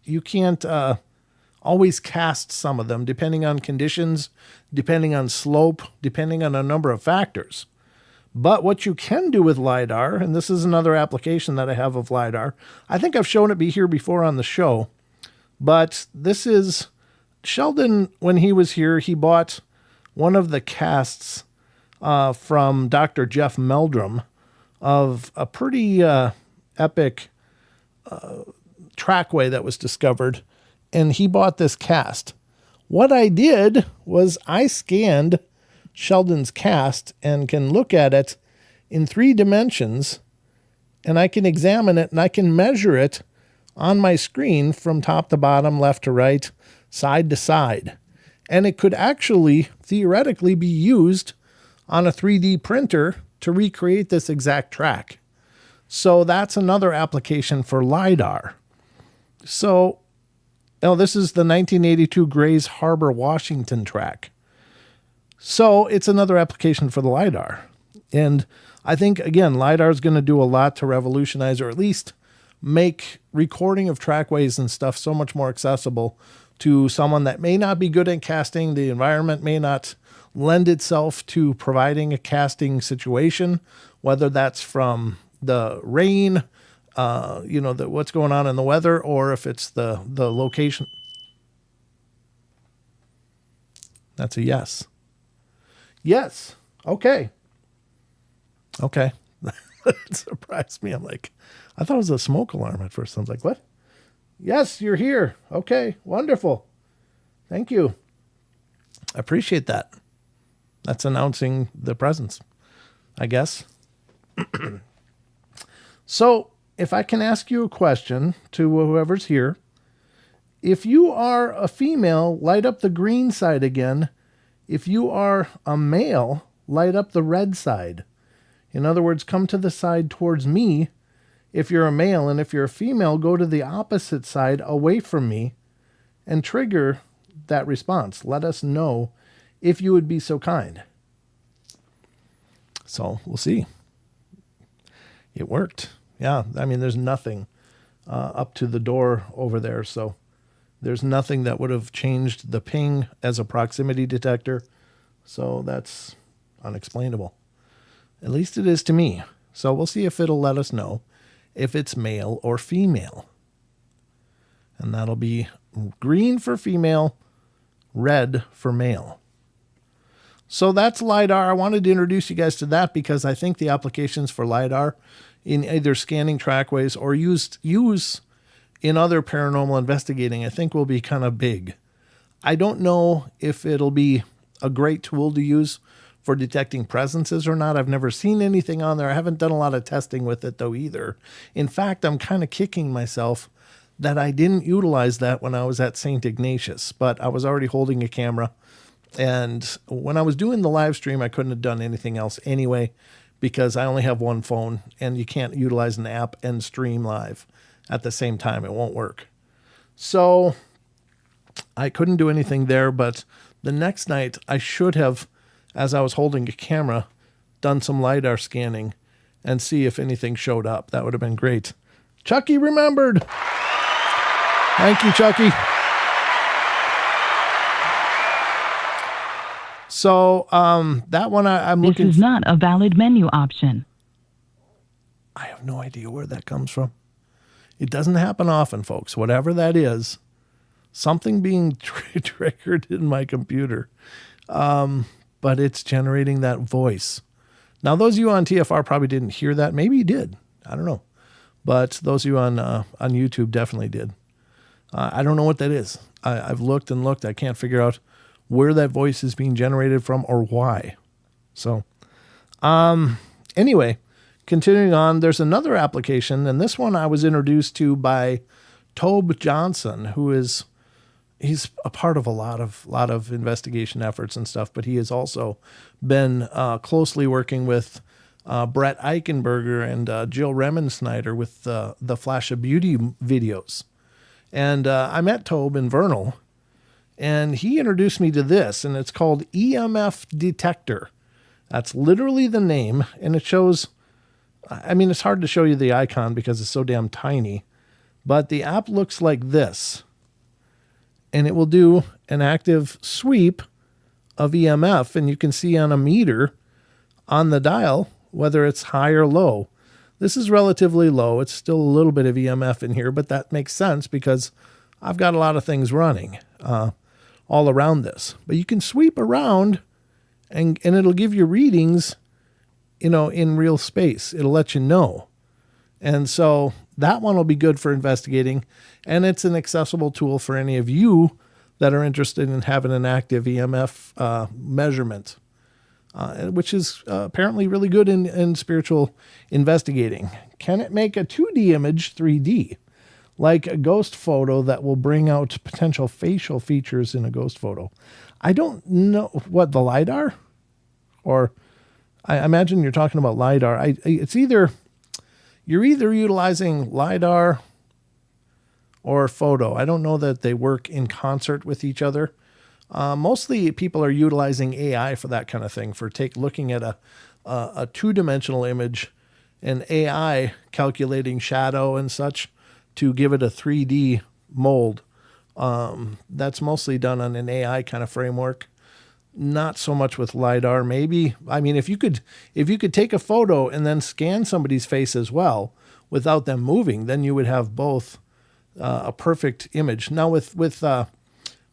always cast some of them, depending on conditions, depending on slope, depending on a number of factors. But what you can do with LiDAR, and this is another application that I have of LiDAR, I think I've shown it here before on the show, but this is Sheldon. When he was here, he bought one of the casts from Dr. Jeff Meldrum of a pretty epic trackway that was discovered, and he bought this cast. What I did was I scanned Sheldon's cast and can look at it in 3 dimensions, and I can examine it and I can measure it on my screen from top to bottom, left to right, side to side. And it could actually theoretically be used on a 3D printer to recreate this exact track. So that's another application for LiDAR. So, this is the 1982 Grays Harbor, Washington track. So it's another application for the LiDAR. And I think, again, LiDAR is going to do a lot to revolutionize, or at least make recording of trackways and stuff so much more accessible to someone that may not be good at casting. The environment may not lend itself to providing a casting situation, whether that's from the rain, what's going on in the weather, or if it's the location. That's a yes. Yes. Okay. It surprised me. I'm like, I thought it was a smoke alarm at first. I was like, what? Yes, you're here. Okay, wonderful. Thank you. I appreciate that. That's announcing the presence, I guess. So, if I can ask you a question to whoever's here, if you are a female, light up the green side again. If you are a male, light up the red side. In other words, come to the side towards me if you're a male, and if you're a female, go to the opposite side away from me and trigger that response. Let us know if you would be so kind. So we'll see. It worked. Yeah, I mean, there's nothing up to the door over there, so there's nothing that would have changed the ping as a proximity detector. So that's unexplainable. At least it is to me. So we'll see if it'll let us know if it's male or female. And that'll be green for female, red for male. So that's LiDAR. I wanted to introduce you guys to that because I think the applications for LiDAR in either scanning trackways or use in other paranormal investigating, I think will be kind of big. I don't know if it'll be a great tool to use for detecting presences or not. I've never seen anything on there. I haven't done a lot of testing with it though either. In fact, I'm kind of kicking myself that I didn't utilize that when I was at St. Ignatius, but I was already holding a camera. And when I was doing the live stream, I couldn't have done anything else anyway, because I only have one phone and you can't utilize an app and stream live. at the same time. It won't work. So I couldn't do anything there, but the next night I should have, as I was holding a camera, done some LiDAR scanning and see if anything showed up. That would have been great. Chucky remembered. Thank you, Chucky. So that one I'm looking. This is not a valid menu option. I have no idea where that comes from. It doesn't happen often, folks. Whatever that is, something being triggered in my computer. But it's generating that voice. Now, those of you on TFR probably didn't hear that. Maybe you did. I don't know. But those of you on YouTube definitely did. I don't know what that is. I've looked and looked. I can't figure out where that voice is being generated from or why. So, anyway, continuing on, there's another application, and this one I was introduced to by Tobe Johnson, he's a part of a lot of investigation efforts and stuff, but he has also been closely working with Brett Eichenberger and Jill Remensnyder with the Flash of Beauty videos. And I met Tobe in Vernal, and he introduced me to this, and it's called EMF Detector. That's literally the name, and it shows, I mean, it's hard to show you the icon because it's so damn tiny, but the app looks like this, and it will do an active sweep of EMF, and you can see on a meter on the dial whether it's high or low. This is relatively low. It's still a little bit of EMF in here, but that makes sense because I've got a lot of things running all around this. But you can sweep around and it'll give you readings, in real space. It'll let you know. And so that one will be good for investigating, and it's an accessible tool for any of you that are interested in having an active EMF measurement, which is apparently really good in spiritual investigating. Can it make a 2D image 3D, like a ghost photo that will bring out potential facial features in a ghost photo? I don't know what the LiDAR, or I imagine you're talking about LiDAR. You're either utilizing LiDAR or photo. I don't know that they work in concert with each other. Mostly people are utilizing AI for that kind of thing, for looking at a two-dimensional image and AI calculating shadow and such to give it a 3D mold. That's mostly done on an AI kind of framework. Not so much with LiDAR. Maybe, I mean, if you could take a photo and then scan somebody's face as well without them moving, then you would have both a perfect image. Now with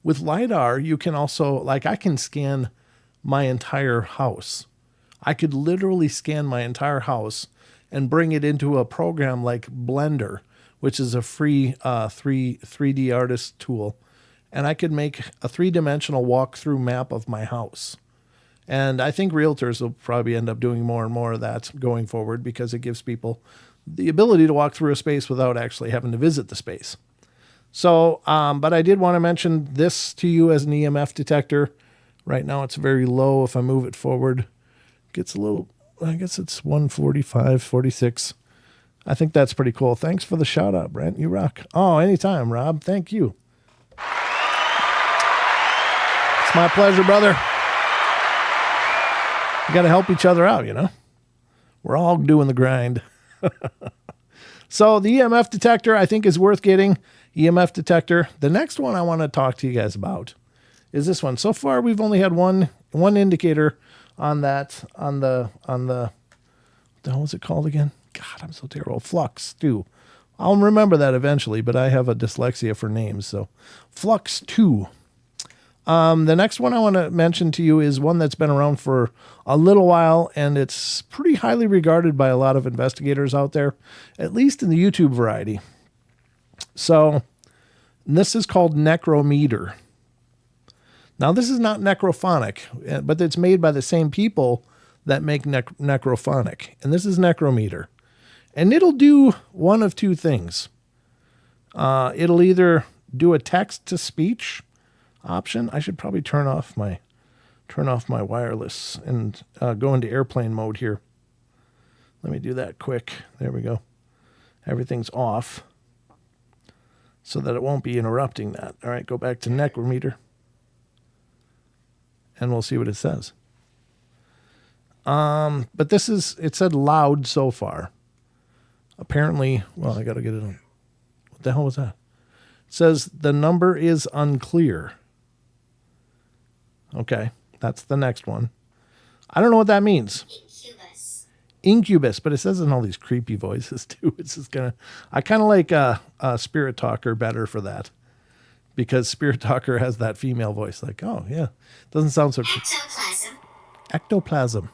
LiDAR, you can also, I can scan my entire house. I could literally scan my entire house and bring it into a program like Blender, which is a free 3D artist tool. And I could make a 3-dimensional walkthrough map of my house. And I think realtors will probably end up doing more and more of that going forward, because it gives people the ability to walk through a space without actually having to visit the space. So, but I did want to mention this to you as an EMF detector. Right now it's very low. If I move it forward, it gets a little, I guess it's 145, 46. I think that's pretty cool. Thanks for the shout out, Brent. You rock. Oh, anytime, Rob. Thank you. It's my pleasure, brother. We got to help each other out, We're all doing the grind. So the EMF detector, I think, is worth getting. EMF detector. The next one I want to talk to you guys about is this one. So far, we've only had one indicator on that, on the what the hell was it called again? God, I'm so terrible. Flux 2. I'll remember that eventually, but I have a dyslexia for names. So Flux 2. The next one I want to mention to you is one that's been around for a little while, and it's pretty highly regarded by a lot of investigators out there, at least in the YouTube variety. So this is called Necrometer. Now, this is not necrophonic, but it's made by the same people that make necrophonic. And this is Necrometer. And it'll do one of two things. It'll either do a text-to-speech option. I should probably turn off my wireless and go into airplane mode here. Let me do that quick. There we go. Everything's off. so that it won't be interrupting that. All right, go back to necrometer, and we'll see what it says. But it said loud so far. Apparently, well, I got to get it on. What the hell was that? It says the number is unclear. Okay, that's the next one. I don't know what that means. Incubus, but it says in all these creepy voices too. It's just I kind of like a Spirit Talker better for that, because Spirit Talker has that female voice. Like, oh yeah, doesn't sound so. Ectoplasm.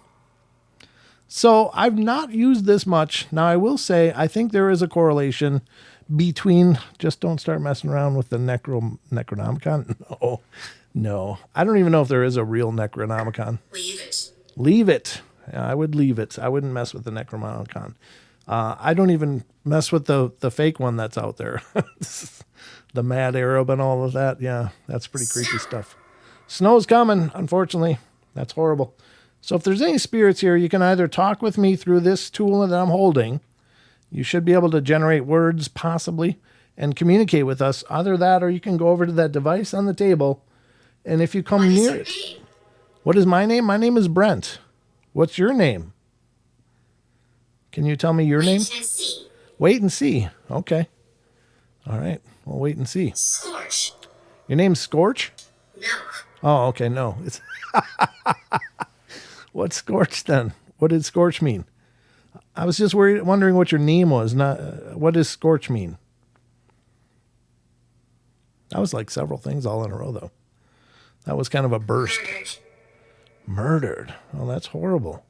So I've not used this much. Now I will say I think there is a correlation between. Just don't start messing around with the Necronomicon. No, I don't even know if there is a real Necronomicon. Leave it. Yeah, I would leave it. I wouldn't mess with the Necronomicon. I don't even mess with the fake one that's out there. The Mad Arab and all of that. Yeah, that's pretty creepy stuff. Snow's coming, unfortunately. That's horrible. So if there's any spirits here, you can either talk with me through this tool that I'm holding. You should be able to generate words, possibly, and communicate with us. Either that, or you can go over to that device on the table, and if you come near it. What is my name? My name is Brent. What's your name? Can you tell me your name? Wait and see. Wait and see. Okay. All right. We'll wait and see. Scorch. Your name's Scorch? No. Oh, okay. No. It's What's Scorch then? What did Scorch mean? I was just wondering what your name was. Not what does Scorch mean? That was like several things all in a row, though. That was kind of a burst. Murdered. Oh, that's horrible.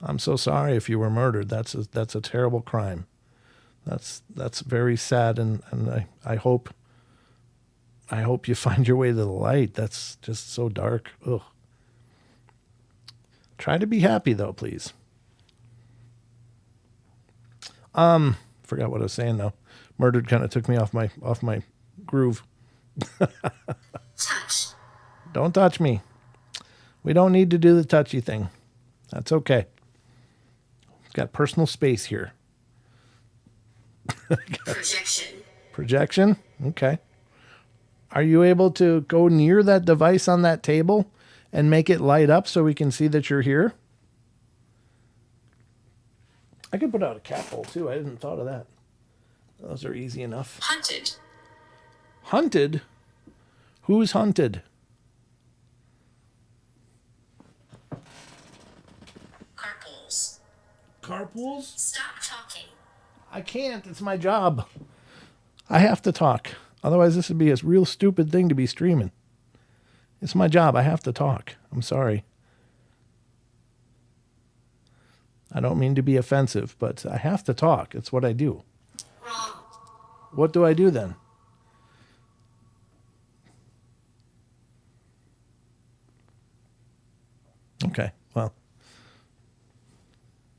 I'm so sorry if you were murdered. That's a terrible crime. That's very sad, and I hope you find your way to the light. That's just so dark. Ugh. Try to be happy though, please. Forgot what I was saying now. Murdered kind of took me off my groove. Touch. Don't touch me. We don't need to do the touchy thing. That's okay. Got personal space here. Projection. Projection? Okay. Are you able to go near that device on that table and make it light up so we can see that you're here? I could put out a cat hole too. I hadn't thought of that. Those are easy enough. Hunted. Hunted? Who's hunted? Carpools. Carpools? Stop talking. I can't. It's my job. I have to talk. Otherwise, this would be a real stupid thing to be streaming. It's my job. I have to talk. I'm sorry. I don't mean to be offensive, but I have to talk. It's what I do. Wrong. What do I do then? Okay, well,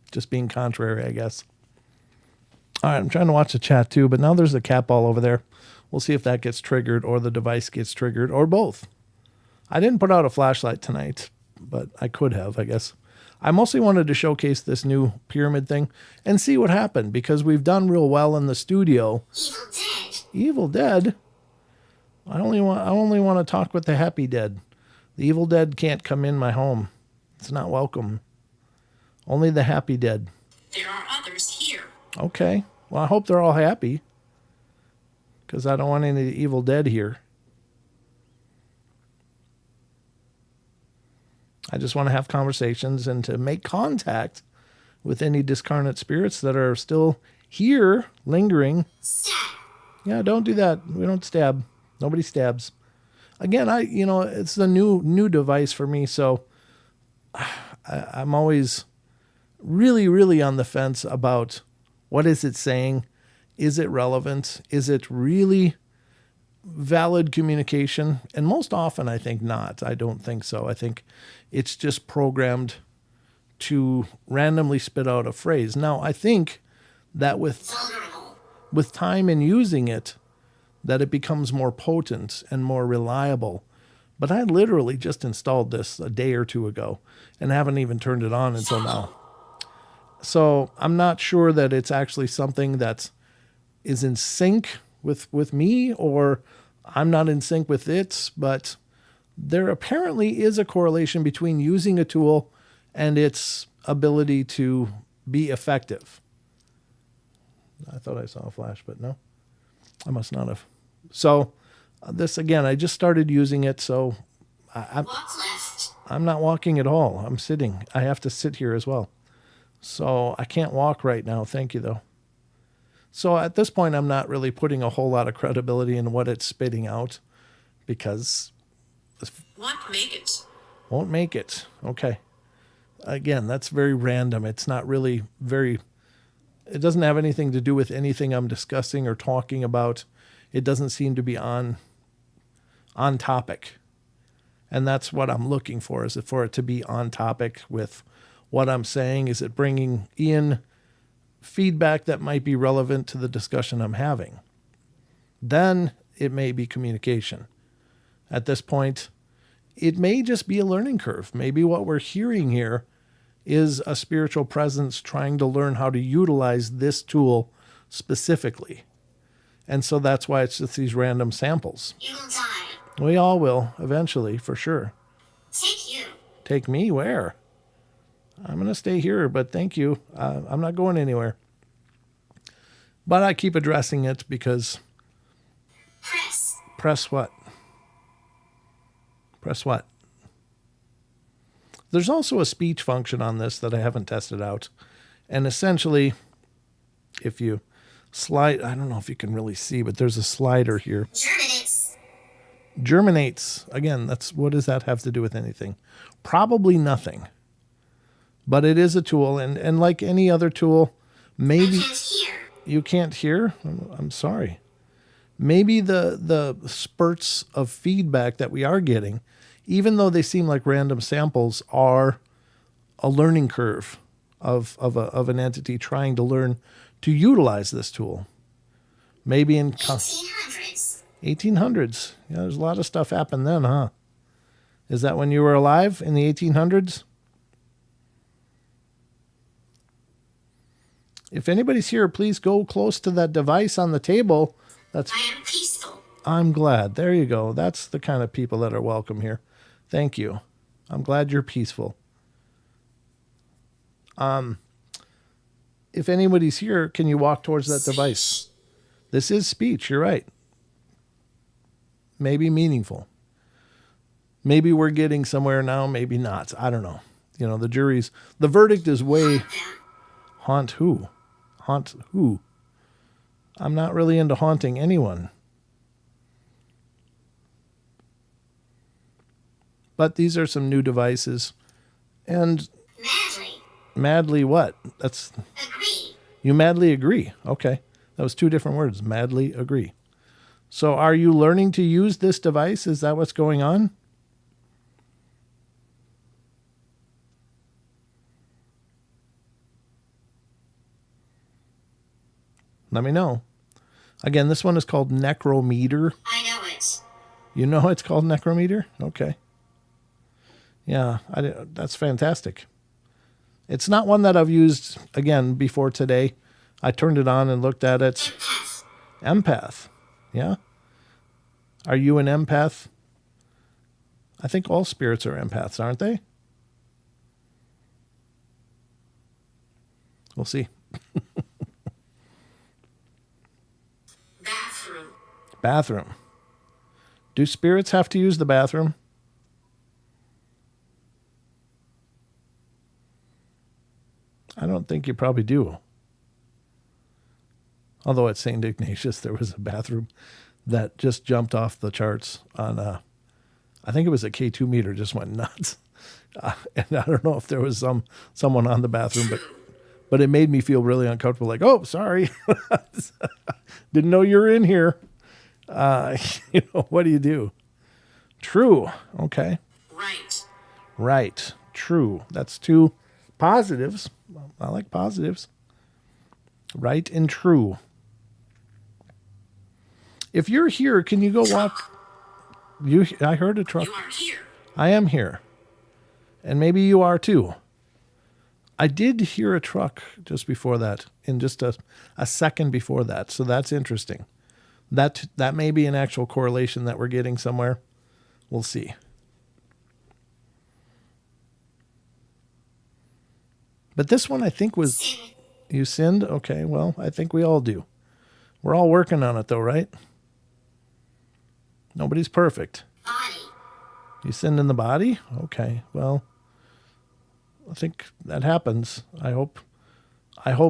just being contrary, I guess. All right, I'm trying to watch the chat too, but now there's a cat ball over there. We'll see if that gets triggered or the device gets triggered or both. I didn't put out a flashlight tonight, but I could have, I guess. I mostly wanted to showcase this new pyramid thing and see what happened, because we've done real well in the studio. Evil Dead. Evil Dead? I only want to talk with the happy dead. The Evil Dead can't come in my home. It's not welcome. Only the happy dead. There are others here. Okay. Well, I hope they're all happy, because I don't want any of the Evil Dead here. I just want to have conversations and to make contact with any discarnate spirits that are still here, lingering. Stab. Yeah, don't do that. We don't stab. Nobody stabs. Again, it's the new device for me, so I'm always really, really on the fence about what is it saying? Is it relevant? Is it really valid communication? And most often I think not. I don't think so. I think it's just programmed to randomly spit out a phrase. Now, I think that with time and using it, that it becomes more potent and more reliable. But I literally just installed this a day or two ago and haven't even turned it on until now. So I'm not sure that it's actually something that is in sync with me, or I'm not in sync with it, but there apparently is a correlation between using a tool and its ability to be effective. I thought I saw a flash, but no, I must not have. So this, again, I just started using it, so Walk left. I'm not walking at all. I'm sitting. I have to sit here as well. So I can't walk right now. Thank you, though. So at this point, I'm not really putting a whole lot of credibility in what it's spitting out because Won't make it. won't make it. Okay. Again, that's very random. It's not really very, it doesn't have anything to do with anything I'm discussing or talking about. It doesn't seem to be on topic. And that's what I'm looking for, is for it to be on topic with what I'm saying. Is it bringing in feedback that might be relevant to the discussion I'm having? Then it may be communication. At this point, it may just be a learning curve. Maybe what we're hearing here is a spiritual presence trying to learn how to utilize this tool specifically. And so that's why it's just these random samples. You will die. We all will eventually, for sure. Take you. Take me where? I'm going to stay here, but thank you. I'm not going anywhere. But I keep addressing it because... Press. Press what? Press what? There's also a speech function on this that I haven't tested out. And essentially, if you slide... I don't know if you can really see, but there's a slider here. Germinates. Germinates. Again, what does that have to do with anything? Probably nothing. But it is a tool, and like any other tool, maybe I can't hear. you can't hear. I'm sorry. Maybe the spurts of feedback that we are getting, even though they seem like random samples, are a learning curve of an entity trying to learn to utilize this tool. Maybe in 1800s. 1800s. Yeah, there's a lot of stuff happened then, huh? Is that when you were alive in the 1800s? If anybody's here, please go close to that device on the table. That's. I am peaceful. I'm glad. There you go. That's the kind of people that are welcome here. Thank you. I'm glad you're peaceful. If anybody's here, can you walk towards that device? This is speech. You're right. Maybe meaningful. Maybe we're getting somewhere now, maybe not. I don't know. You know, the verdict is way... Haunt who? Haunt who? I'm not really into haunting anyone. But these are some new devices. And... Madly. Madly what? That's... Agree. You madly agree. Okay. That was two different words. Madly agree. So are you learning to use this device? Is that what's going on? Let me know. Again, this one is called Necrometer. I know it. You know it's called Necrometer? Okay. Yeah, that's fantastic. It's not one that I've used, again, before today. I turned it on and looked at it. Empath. Empath. Yeah. Are you an empath? I think all spirits are empaths, aren't they? We'll see. Bathroom. Bathroom. Do spirits have to use the bathroom? I don't think you probably do. Although at St. Ignatius, there was a bathroom that just jumped off the charts on, I think it was a K2 meter, just went nuts. And I don't know if there was someone on the bathroom, but it made me feel really uncomfortable. Like, oh, sorry. Didn't know you were in here. What do you do? True. Okay. Right. Right. True. That's two positives. I like positives. Right and true. If you're here, can you go walk? I heard a truck. You are here. I am here. And maybe you are too. I did hear a truck just before that, in just a second before that. So that's interesting. That may be an actual correlation that we're getting somewhere. We'll see. But this one I think was, Sin. you sinned? Okay, well, I think we all do. We're all working on it though, right? Nobody's perfect. Body. You sinned in the body? Okay, well, I think that happens. I hope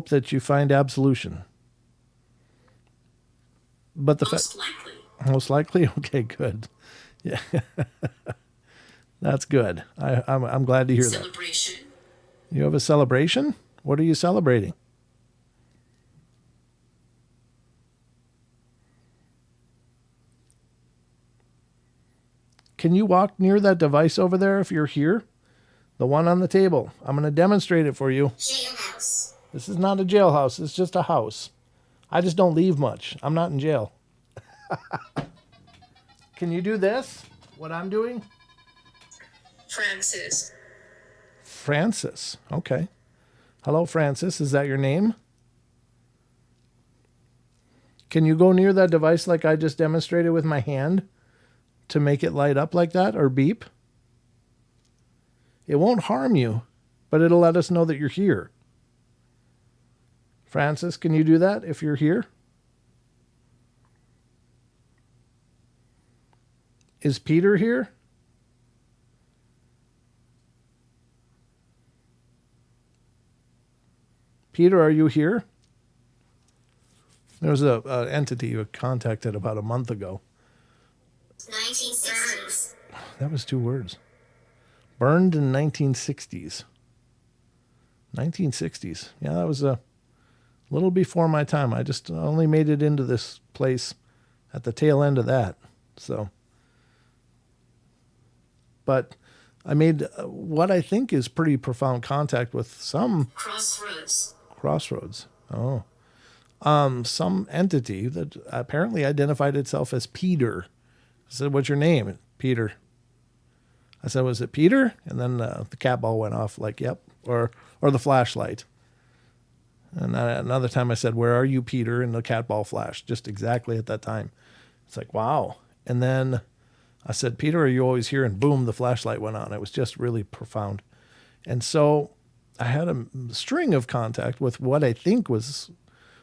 that you find absolution. But the Most likely. most likely, okay, good. Yeah, that's good. I'm glad to hear that. Celebration. You have a celebration? What are you celebrating? Can you walk near that device over there if you're here? The one on the table. I'm going to demonstrate it for you. Jailhouse. This is not a jailhouse. It's just a house. I just don't leave much. I'm not in jail. Can you do this? What I'm doing? Francis. Francis. Okay. Hello, Francis. Is that your name? Can you go near that device like I just demonstrated with my hand to make it light up like that or beep? It won't harm you, but it'll let us know that you're here. Francis, can you do that if you're here? Is Peter here? Peter, are you here? There was a entity you contacted about a month ago. 1960s. That was 2 words. Burned in 1960s. 1960s. Yeah, that was a little before my time. I just only made it into this place at the tail end of that. So, but I made what I think is pretty profound contact with some Crossroads. Oh. Some entity that apparently identified itself as Peter. I said, "What's your name?" "Peter." I said, "Was it Peter?" And then the cat ball went off like, "Yep," or the flashlight. And another time I said, "Where are you, Peter?" And the cat ball flashed just exactly at that time. It's like, wow. And then I said, "Peter, are you always here?" And boom, the flashlight went on. It was just really profound. And so I had a string of contact with what I think was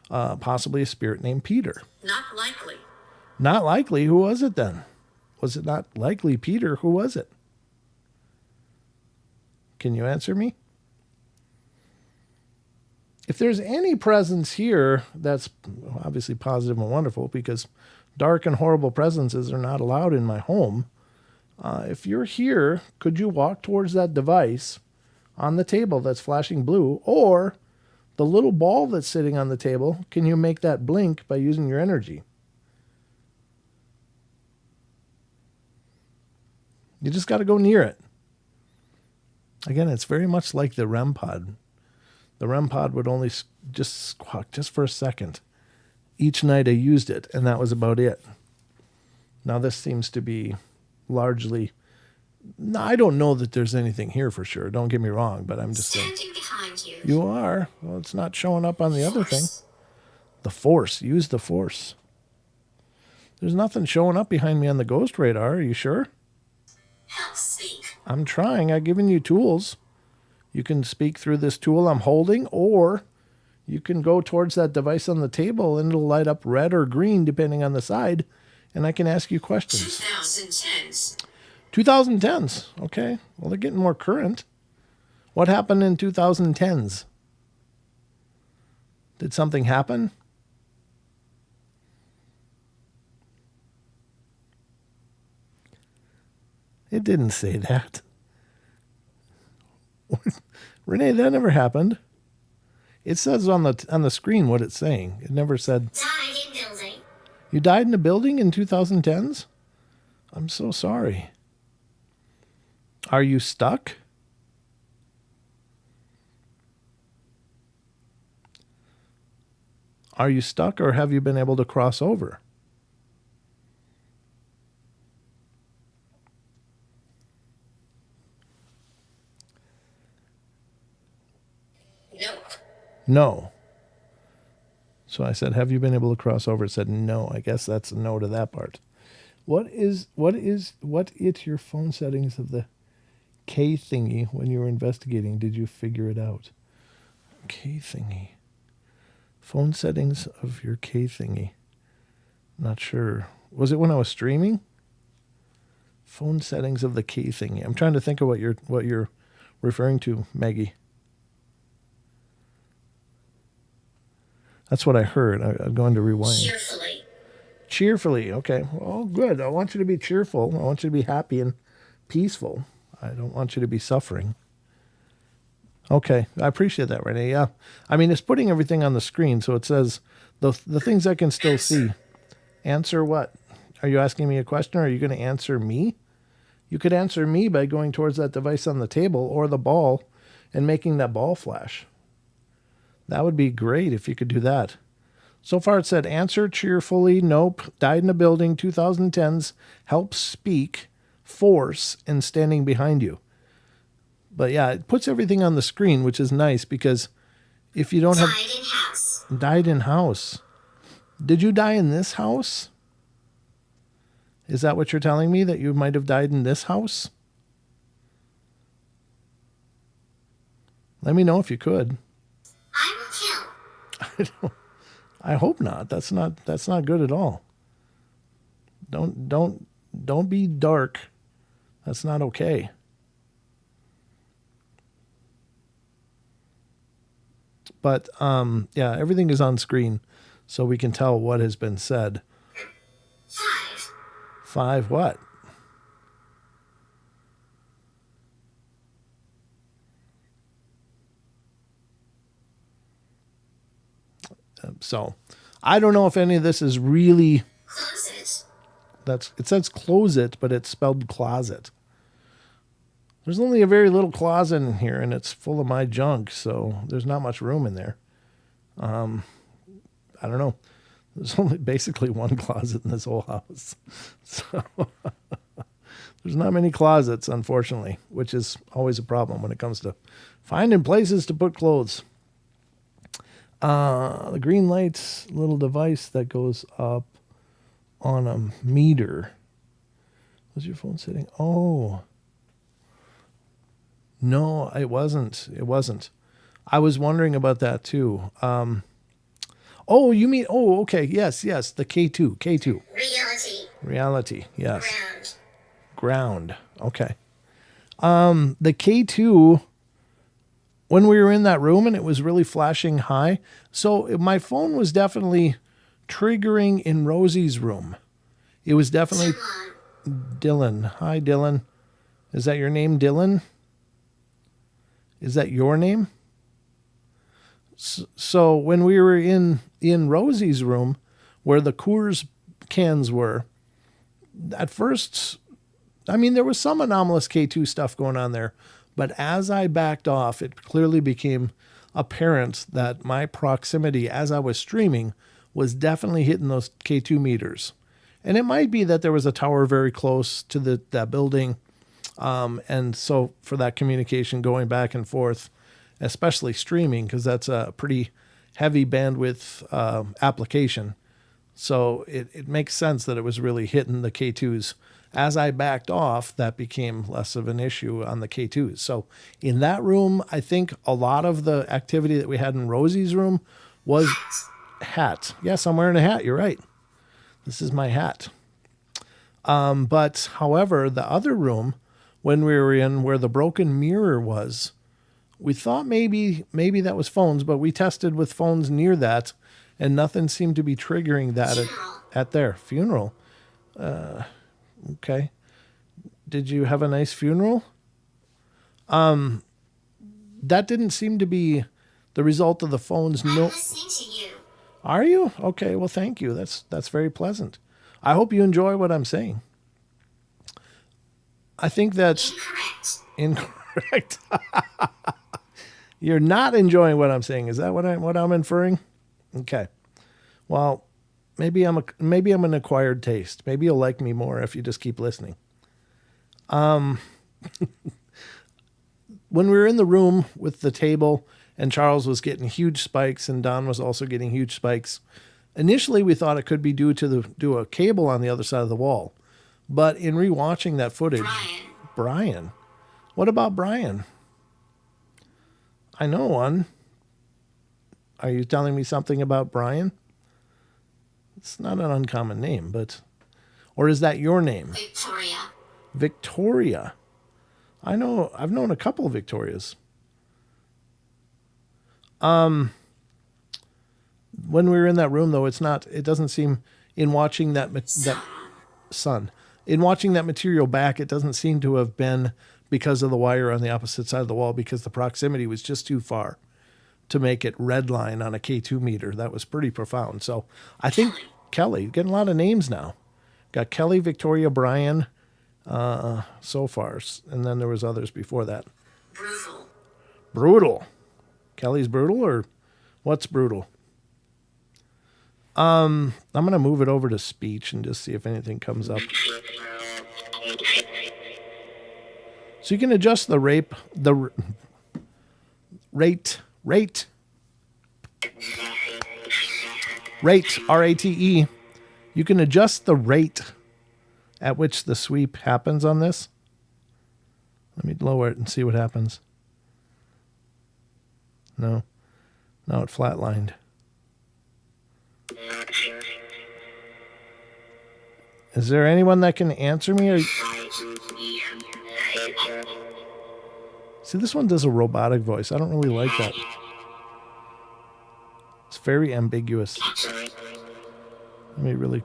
possibly a spirit named Peter. Not likely. Not likely. Who was it then? Was it not likely Peter? Who was it? Can you answer me? If there's any presence here, that's obviously positive and wonderful because dark and horrible presences are not allowed in my home. If you're here, could you walk towards that device on the table that's flashing blue, or the little ball that's sitting on the table, can you make that blink by using your energy? You just got to go near it. Again, it's very much like the REM pod. The REM pod would only just squawk just for a second. Each night I used it, and that was about it. Now this seems to be largely... No, I don't know that there's anything here for sure. Don't get me wrong, but I'm just saying. Standing behind you. You are. Well, it's not showing up on the other thing. The force. Use the force. There's nothing showing up behind me on the ghost radar. Are you sure? Help speak. I'm trying. I've given you tools. You can speak through this tool I'm holding, or you can go towards that device on the table and it'll light up red or green depending on the side, and I can ask you questions. 2010s. 2010s. Okay. Well, they're getting more current. What happened in 2010s? Did something happen? It didn't say that. Renee, that never happened. It says on the screen what it's saying. It never said. Died in building. You died in a building in 2010s? I'm so sorry. Are you stuck? Are you stuck, or have you been able to cross over? Nope. No. So I said, have you been able to cross over? It said, no. I guess that's a no to that part. What is your phone settings of the K thingy when you were investigating? Did you figure it out? K thingy. Phone settings of your K thingy. Not sure. Was it when I was streaming? Phone settings of the K thingy. I'm trying to think of what you're referring to, Maggie. That's what I heard. I'm going to rewind. Cheerfully. Cheerfully. Okay. Well, good. I want you to be cheerful. I want you to be happy and peaceful. I don't want you to be suffering. Okay. I appreciate that, Renee. Yeah. I mean, it's putting everything on the screen. So it says the things I can still see. Answer what? Are you asking me a question or are you going to answer me? You could answer me by going towards that device on the table or the ball and making that ball flash. That would be great if you could do that. So far it said answer cheerfully, nope, died in a building, 2010s, help speak, force, and standing behind you. But yeah, it puts everything on the screen, which is nice because if you don't have... Died in house. Died in house. Did you die in this house? Is that what you're telling me, that you might have died in this house? Let me know if you could. I will kill. I hope not. That's not good at all. Don't be dark. That's not okay. But yeah, everything is on screen so we can tell what has been said. 5. 5 what? So I don't know if any of this is really... Close it. It says close it, but it's spelled closet. There's only a very little closet in here, and it's full of my junk, so there's not much room in there. I don't know. There's only basically one closet in this whole house. So there's not many closets, unfortunately, which is always a problem when it comes to finding places to put clothes. The green light's little device that goes up on a meter. Was your phone sitting? Oh. No, it wasn't. It wasn't. I was wondering about that too. Oh, you mean, oh, okay. Yes. The K2. Reality. Yes. Ground. Okay. The K2, when we were in that room and it was really flashing high. So my phone was definitely triggering in Rosie's room. It was definitely Dylan. Hi, Dylan. Is that your name, Dylan? Is that your name? So when we were in Rosie's room where the Coors cans were, at first, I mean, there was some anomalous K2 stuff going on there. But as I backed off, it clearly became apparent that my proximity as I was streaming was definitely hitting those K2 meters. And it might be that there was a tower very close to that building. And so for that communication going back and forth, especially streaming, because that's a pretty heavy bandwidth application. So it makes sense that it was really hitting the K2s. As I backed off, that became less of an issue on the K2s. So in that room, I think a lot of the activity that we had in Rosie's room was hat. Yes, I'm wearing a hat. You're right. This is my hat. But however, the other room, when we were in where the broken mirror was, we thought maybe that was phones, but we tested with phones near that, and nothing seemed to be triggering that at their funeral. Okay. Did you have a nice funeral? That didn't seem to be the result of the phones. I'm No. listening to you. Are you? Okay, well, thank you. That's very pleasant. I hope you enjoy what I'm saying. I think that's incorrect. You're not enjoying what I'm saying. Is that what I'm inferring? Okay. Well, maybe I'm an acquired taste. Maybe you'll like me more if you just keep listening. When we were in the room with the table And Charles was getting huge spikes, and Don was also getting huge spikes. Initially, we thought it could be due to a cable on the other side of the wall. But in rewatching that footage, Brian. What about Brian? I know one. Are you telling me something about Brian? It's not an uncommon name, but... Or is that your name? Victoria. Victoria. I've known a couple of Victorias. When we were in that room, though, it doesn't seem, in watching that sun, in watching that material back, it doesn't seem to have been because of the wire on the opposite side of the wall, because the proximity was just too far to make it red line on a K2 meter. That was pretty profound. So I think Kelly, getting a lot of names now. Got Kelly, Victoria, Brian, so far. And then there was others before that. Brutal. Brutal. Kelly's brutal, or what's brutal? I'm going to move it over to speech and just see if anything comes up. So you can adjust the rate, rate, R-A-T-E. You can adjust the rate at which the sweep happens on this. Let me lower it and see what happens. No. Now it flatlined. Is there anyone that can answer me? See, this one does a robotic voice. I don't really like that. It's very ambiguous. Let me really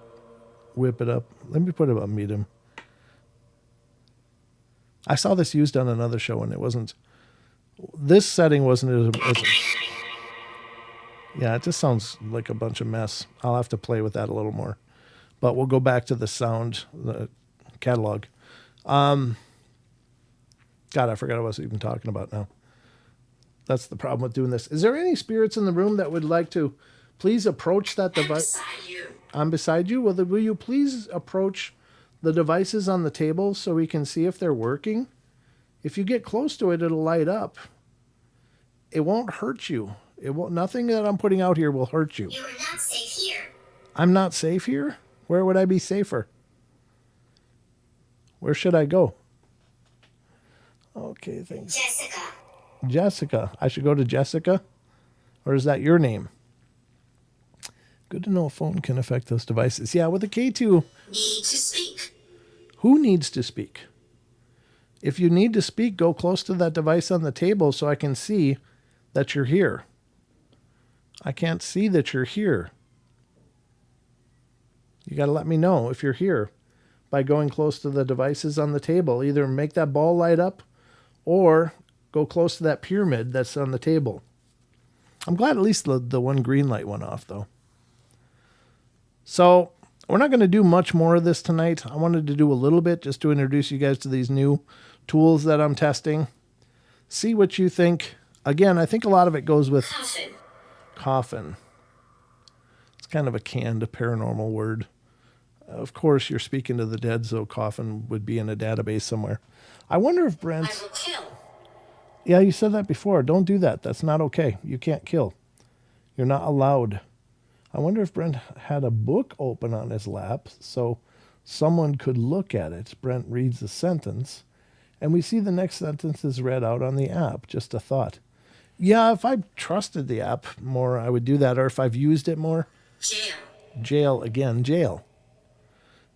whip it up. Let me put it on medium. I saw this used on another show, and it wasn't... This setting wasn't as... Yeah, it just sounds like a bunch of mess. I'll have to play with that a little more. But we'll go back to the sound, the catalog. God, I forgot what I was even talking about now. That's the problem with doing this. Is there any spirits in the room that would like to please approach that device? I'm beside you. Well, will you please approach the devices on the table so we can see if they're working? If you get close to it, it'll light up. It won't hurt you. It won't. Nothing that I'm putting out here will hurt you. You are not safe here. I'm not safe here? Where would I be safer? Where should I go? Okay, thanks. Jessica. Jessica. I should go to Jessica? Or is that your name? Good to know a phone can affect those devices. Yeah, with the K2... Need to speak. Who needs to speak? If you need to speak, go close to that device on the table so I can see that you're here. I can't see that you're here. You got to let me know if you're here by going close to the devices on the table. Either make that ball light up or go close to that pyramid that's on the table. I'm glad at least the one green light went off, though. So we're not going to do much more of this tonight. I wanted to do a little bit just to introduce you guys to these new tools that I'm testing. See what you think. Again, I think a lot of it goes with coffin. It's kind of a canned paranormal word. Of course, you're speaking to the dead, so coffin would be in a database somewhere. I wonder if Brent... I will kill. Yeah, you said that before. Don't do that. That's not okay. You can't kill. You're not allowed. I wonder if Brent had a book open on his lap so someone could look at it. Brent reads a sentence, and we see the next sentence is read out on the app. Just a thought. Yeah, if I trusted the app more, I would do that. Or if I've used it more. Jail. Jail again. Jail.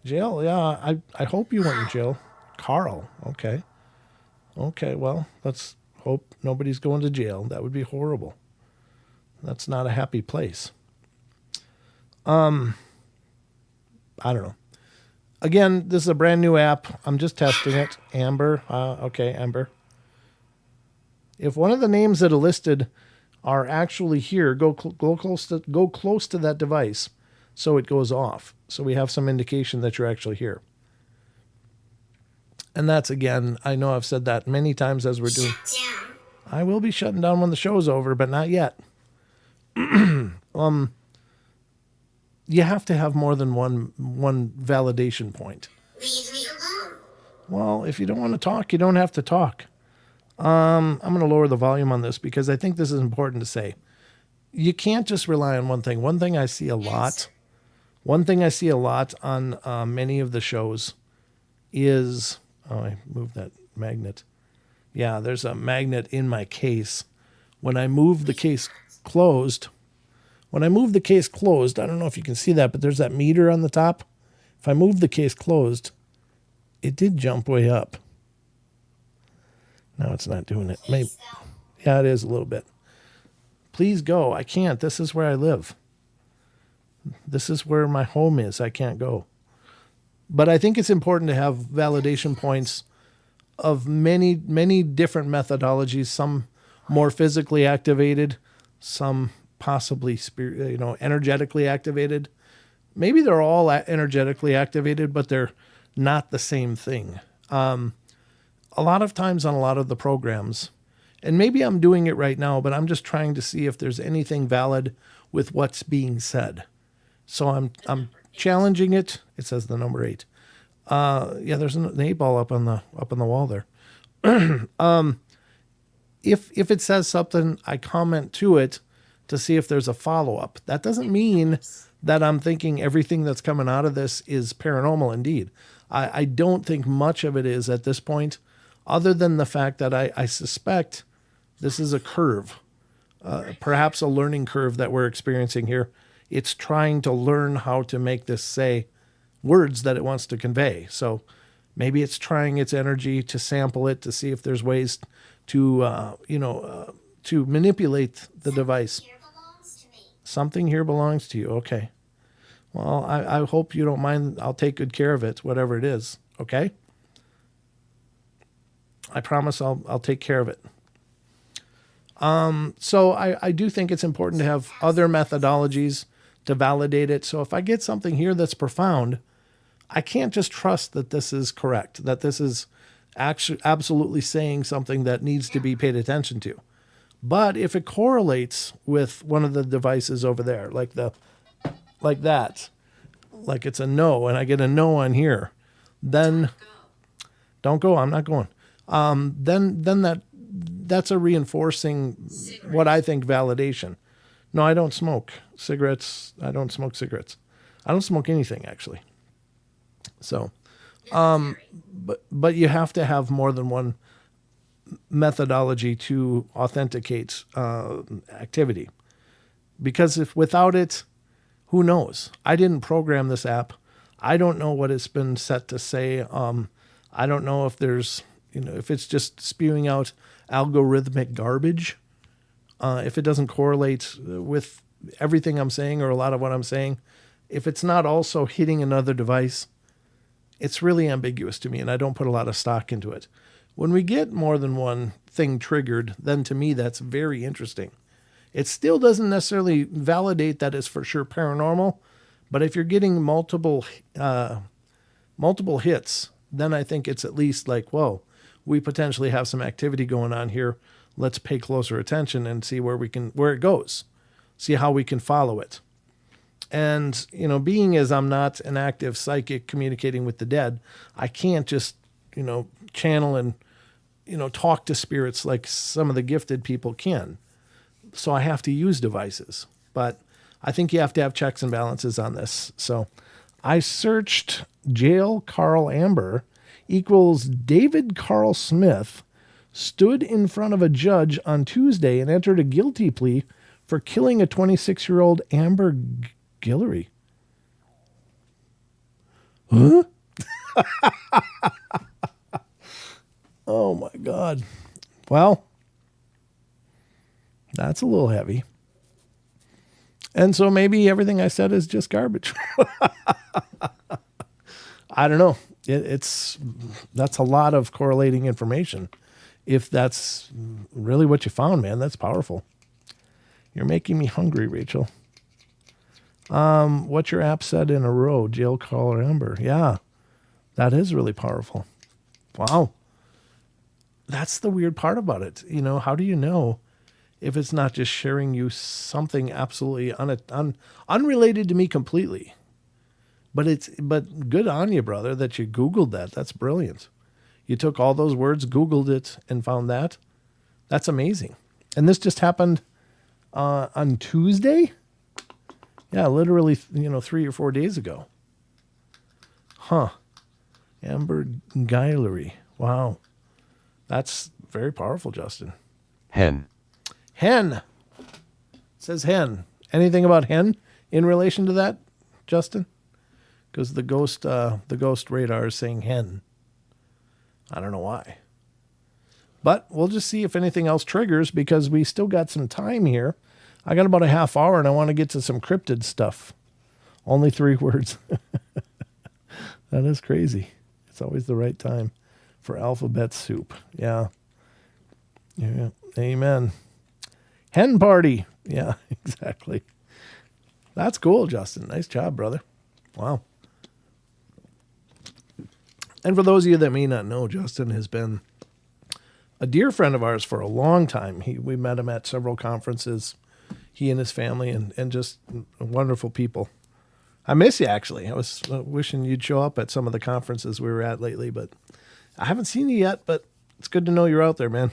Jail, yeah. I hope you went in jail. Carl. Okay. Okay, well, let's hope nobody's going to jail. That would be horrible. That's not a happy place. I don't know. Again, this is a brand new app. I'm just testing it. Amber. Okay, Amber. If one of the names that are listed are actually here, go close to that device so it goes off. So we have some indication that you're actually here. And that's, again, I know I've said that many times as we're doing. Shut down. I will be shutting down when the show's over, but not yet. You have to have more than one validation point. Leave me alone. Well, if you don't want to talk, you don't have to talk. I'm going to lower the volume on this because I think this is important to say. You can't just rely on one thing. One thing I see a lot on many of the shows is, oh, I moved that magnet. Yeah, there's a magnet in my case. When I move the case closed, I don't know if you can see that, but there's that meter on the top. If I move the case closed, it did jump way up. Now it's not doing it. Maybe, yeah, it is a little bit. Please go. I can't. This is where I live. This is where my home is. I can't go. But I think it's important to have validation points of many, many different methodologies, some more physically activated, some possibly energetically activated. Maybe they're all energetically activated, but they're not the same thing. A lot of times on a lot of the programs, and maybe I'm doing it right now, but I'm just trying to see if there's anything valid with what's being said. So I'm challenging it. It says the number 8. Yeah, there's an 8 ball up on the wall there. If it says something, I comment to it to see if there's a follow-up. That doesn't mean that I'm thinking everything that's coming out of this is paranormal indeed. I don't think much of it is at this point, other than the fact that I suspect this is a curve, perhaps a learning curve that we're experiencing here. It's trying to learn how to make this say words that it wants to convey. So maybe it's trying its energy to sample it to see if there's ways to, to manipulate the device. Here belongs to me. Something here belongs to you. Okay. Well, I hope you don't mind. I'll take good care of it, whatever it is. Okay. I promise I'll take care of it. So I do think it's important to have other methodologies to validate it. So if I get something here that's profound, I can't just trust that this is correct, that this is actually absolutely saying something that needs to be paid attention to. But if it correlates with one of the devices over there, like that, like it's a no, and I get a no on here, then don't go. I'm not going. Then that's a reinforcing what I think validation. No, I don't smoke cigarettes. I don't smoke cigarettes. I don't smoke anything actually. So, but you have to have more than one methodology to authenticate activity, because if without it, who knows? I didn't program this app. I don't know what it's been set to say. I don't know if there's, if it's just spewing out algorithmic garbage, if it doesn't correlate with everything I'm saying or a lot of what I'm saying, if it's not also hitting another device, it's really ambiguous to me, and I don't put a lot of stock into it. When we get more than one thing triggered, then to me that's very interesting. It still doesn't necessarily validate that it's for sure paranormal, but if you're getting multiple hits, then I think it's at least like, whoa, we potentially have some activity going on here. Let's pay closer attention and see where it goes, see how we can follow it. And, being as I'm not an active psychic communicating with the dead, I can't just, channel and, talk to spirits like some of the gifted people can. So I have to use devices, but I think you have to have checks and balances on this. So I searched jail Carl Amber equals David Carl Smith stood in front of a judge on Tuesday and entered a guilty plea for killing a 26-year-old Amber Guillory. Huh? Oh my God. Well, that's a little heavy. And so maybe everything I said is just garbage. I don't know. That's a lot of correlating information. If that's really what you found, man, that's powerful. You're making me hungry, Rachel. What your app said in a row, jail caller Amber. Yeah, that is really powerful. Wow. That's the weird part about it. How do you know if it's not just sharing you something absolutely unrelated to me completely? But good on you, brother, that you Googled that. That's brilliant. You took all those words, Googled it, and found that. That's amazing. And this just happened on Tuesday? Yeah, literally, 3 or 4 days ago. Huh. Amber Guilery. Wow. That's very powerful, Justin. Hen. Hen. It says hen. Anything about hen in relation to that, Justin? Because the ghost radar is saying hen. I don't know why. But we'll just see if anything else triggers, because we still got some time here. I got about a half hour, and I want to get to some cryptid stuff. Only 3 words. That is crazy. It's always the right time for alphabet soup. Yeah. Yeah. Amen. Hen party. Yeah, exactly. That's cool, Justin. Nice job, brother. Wow. And for those of you that may not know, Justin has been a dear friend of ours for a long time. We met him at several conferences, he and his family, and just wonderful people. I miss you, actually. I was wishing you'd show up at some of the conferences we were at lately, but I haven't seen you yet, but it's good to know you're out there, man.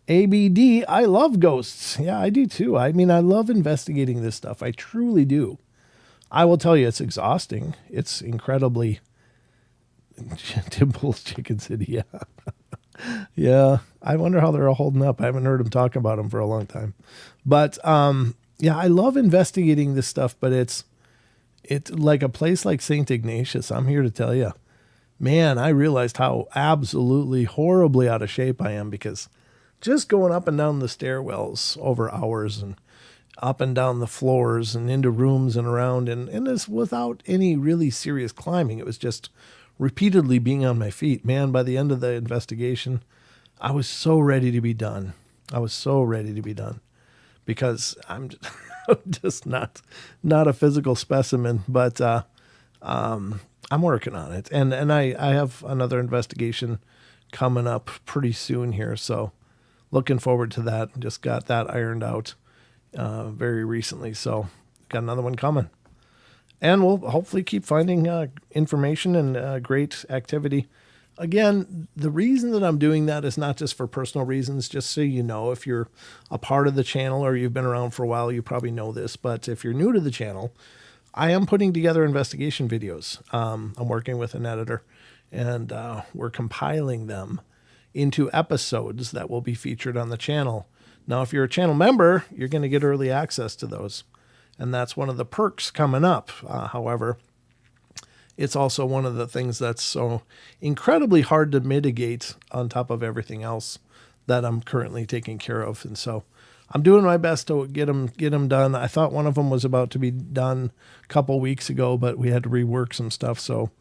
ABD, I love ghosts. Yeah, I do too. I mean, I love investigating this stuff. I truly do. I will tell you, it's exhausting. It's incredibly... Timble's Chicken City, yeah. Yeah, I wonder how they're all holding up. I haven't heard them talk about them for a long time. But, yeah, I love investigating this stuff, but it's like a place like St. Ignatius. I'm here to tell you, man, I realized how absolutely horribly out of shape I am, because just going up and down the stairwells over hours and up and down the floors and into rooms and around, and this without any really serious climbing. It was just repeatedly being on my feet. Man, by the end of the investigation, I was so ready to be done. I was so ready to be done, because I'm just not a physical specimen, but I'm working on it. And I have another investigation coming up pretty soon here, so looking forward to that. Just got that ironed out very recently, so got another one coming. And we'll hopefully keep finding information and great activity. Again, the reason that I'm doing that is not just for personal reasons, just so you know. If you're a part of the channel or you've been around for a while, you probably know this. But if you're new to the channel, I am putting together investigation videos. I'm working with an editor, and we're compiling them into episodes that will be featured on the channel. Now, if you're a channel member, you're going to get early access to those. And that's one of the perks coming up. However, it's also one of the things that's so incredibly hard to mitigate on top of everything else that I'm currently taking care of. And so I'm doing my best to get them done. I thought one of them was about to be done a couple weeks ago, but we had to rework some stuff. So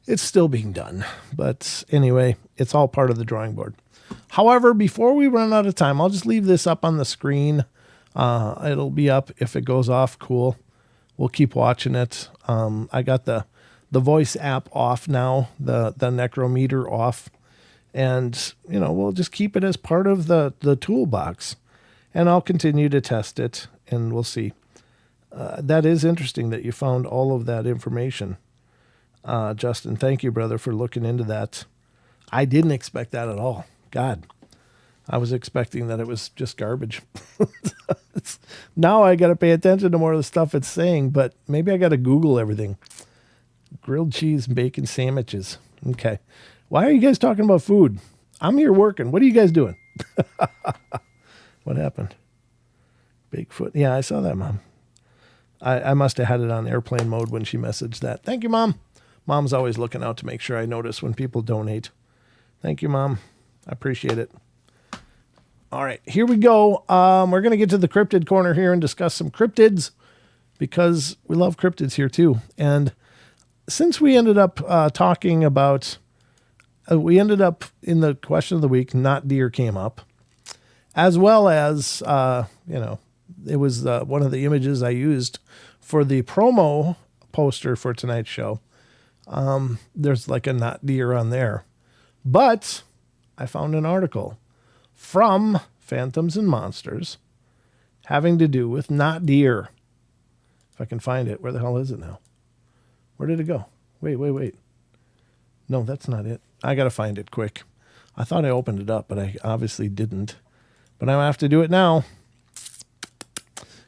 it's still being done. But anyway, it's all part of the drawing board. However, before we run out of time, I'll just leave this up on the screen. It'll be up. If it goes off, cool. We'll keep watching it. I got the voice app off now, the necrometer off, and we'll just keep it as part of the toolbox, and I'll continue to test it, and we'll see. That is interesting that you found all of that information, Justin. Thank you, brother, for looking into that. I didn't expect that at all. God. I was expecting that it was just garbage. Now I got to pay attention to more of the stuff it's saying, but maybe I got to Google everything. Grilled cheese and bacon sandwiches. Okay. Why are you guys talking about food? I'm here working. What are you guys doing? What happened? Bigfoot. Yeah, I saw that, Mom. I must have had it on airplane mode when she messaged that. Thank you, Mom. Mom's always looking out to make sure I notice when people donate. Thank you, Mom. I appreciate it. All right, here we go. We're going to get to the cryptid corner here and discuss some cryptids, because we love cryptids here too. And since we ended up talking about, we ended up in the question of the week, not deer came up, as well as, it was one of the images I used for the promo poster for tonight's show. There's like a not deer on there, but I found an article from Phantoms and Monsters having to do with not deer. If I can find it. Where the hell is it now? Where did it go? Wait. No, that's not it. I got to find it quick. I thought I opened it up, but I obviously didn't. But I have to do it now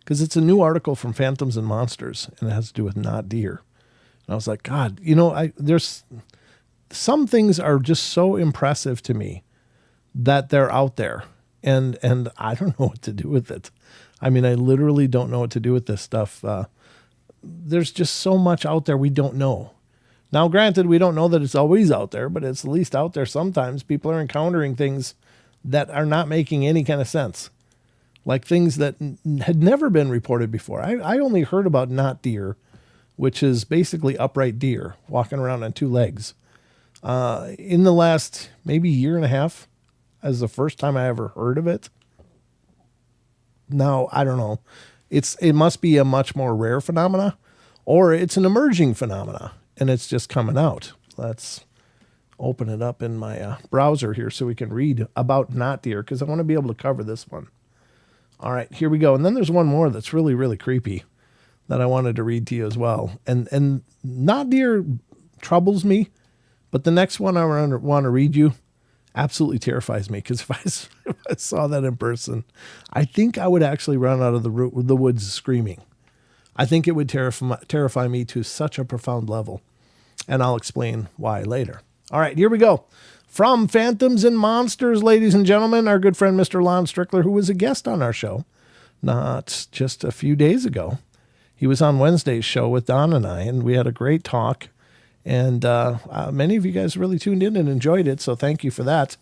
because it's a new article from Phantoms and Monsters, and it has to do with not deer. And I was like, God, there's some things are just so impressive to me that they're out there, and I don't know what to do with it. I mean, I literally don't know what to do with this stuff. There's just so much out there we don't know. Now, granted, we don't know that it's always out there, but it's at least out there sometimes. People are encountering things that are not making any kind of sense, like things that had never been reported before. I only heard about not deer, which is basically upright deer walking around on two legs. In the last maybe year and a half, as the first time I ever heard of it. Now, I don't know. It must be a much more rare phenomena, or it's an emerging phenomena, and it's just coming out. Let's open it up in my browser here so we can read about not deer, because I want to be able to cover this one. All right, here we go. And then there's one more that's really, really creepy that I wanted to read to you as well. And not deer troubles me, but the next one I want to read you absolutely terrifies me, because if I saw that in person, I think I would actually run out of the woods screaming. I think it would terrify me to such a profound level, and I'll explain why later. All right, here we go. From Phantoms and Monsters, ladies and gentlemen, our good friend Mr. Lon Strickler, who was a guest on our show not just a few days ago. He was on Wednesday's show with Don and I, and we had a great talk. And many of you guys really tuned in and enjoyed it, so thank you for that.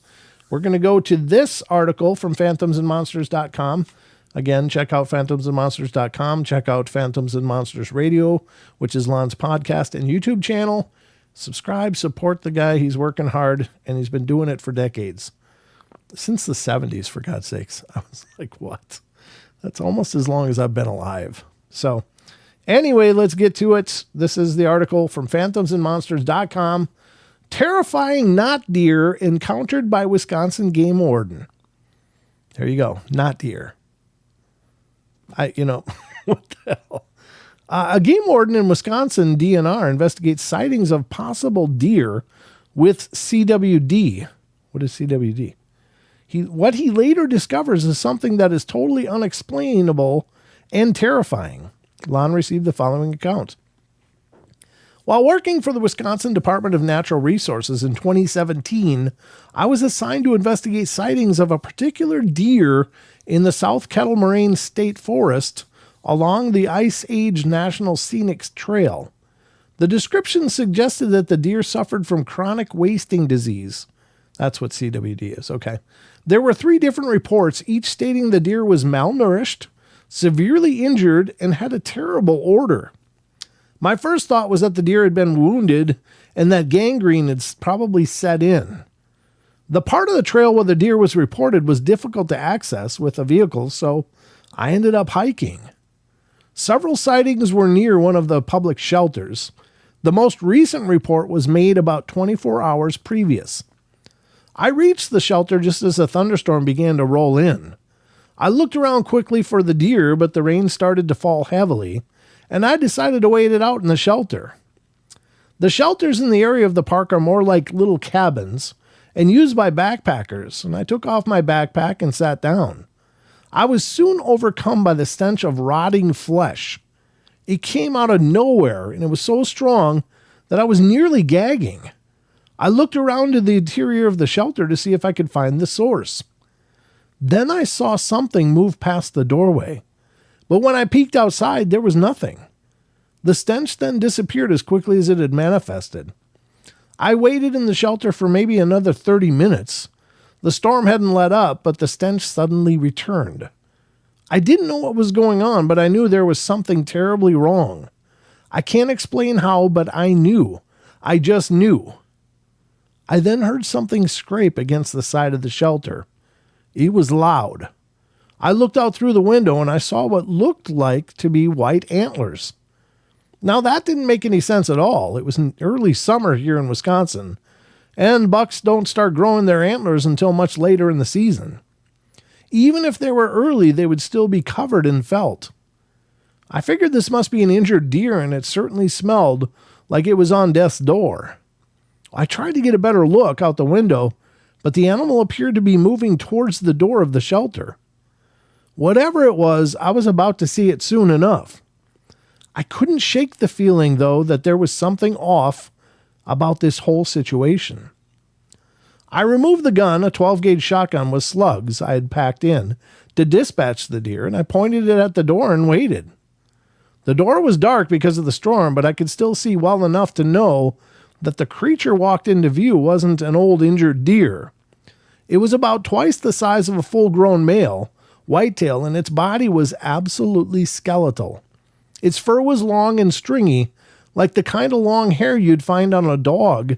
We're going to go to this article from phantomsandmonsters.com. Again, check out phantomsandmonsters.com. Check out Phantoms and Monsters Radio, which is Lon's podcast and YouTube channel. Subscribe, support the guy. He's working hard, and he's been doing it for decades. Since the 70s, for God's sakes. I was like, what? That's almost as long as I've been alive. So anyway, let's get to it. This is the article from phantomsandmonsters.com. Terrifying not deer encountered by Wisconsin game warden. There you go. Not deer. What the hell? A game warden in Wisconsin, DNR, investigates sightings of possible deer with CWD. What is CWD? What he later discovers is something that is totally unexplainable and terrifying. Lon received the following account. While working for the Wisconsin Department of Natural Resources in 2017, I was assigned to investigate sightings of a particular deer in the South Kettle Moraine State Forest along the Ice Age National Scenic Trail. The description suggested that the deer suffered from chronic wasting disease. That's what CWD is, okay. There were 3 different reports, each stating the deer was malnourished, severely injured, and had a terrible odor. My first thought was that the deer had been wounded and that gangrene had probably set in. The part of the trail where the deer was reported was difficult to access with a vehicle, so I ended up hiking. Several sightings were near one of the public shelters. The most recent report was made about 24 hours previous. I reached the shelter just as a thunderstorm began to roll in. I looked around quickly for the deer, but the rain started to fall heavily, and I decided to wait it out in the shelter. The shelters in the area of the park are more like little cabins and used by backpackers, and I took off my backpack and sat down. I was soon overcome by the stench of rotting flesh. It came out of nowhere, and it was so strong that I was nearly gagging. I looked around to the interior of the shelter to see if I could find the source. Then I saw something move past the doorway, but when I peeked outside, there was nothing. The stench then disappeared as quickly as it had manifested. I waited in the shelter for maybe another 30 minutes. The storm hadn't let up, but the stench suddenly returned. I didn't know what was going on, but I knew there was something terribly wrong. I can't explain how, but I knew. I just knew. I then heard something scrape against the side of the shelter. It was loud. I looked out through the window and I saw what looked like to be white antlers. Now that didn't make any sense at all. It was an early summer here in Wisconsin, and bucks don't start growing their antlers until much later in the season. Even if they were early, they would still be covered in felt. I figured this must be an injured deer, and it certainly smelled like it was on death's door. I tried to get a better look out the window, but the animal appeared to be moving towards the door of the shelter. Whatever it was, I was about to see it soon enough. I couldn't shake the feeling, though, that there was something off about this whole situation. I removed the gun, a 12-gauge shotgun with slugs I had packed in, to dispatch the deer, and I pointed it at the door and waited. The door was dark because of the storm, but I could still see well enough to know that the creature walked into view wasn't an old injured deer. It was about twice the size of a full-grown male, whitetail, and its body was absolutely skeletal. Its fur was long and stringy, like the kind of long hair you'd find on a dog,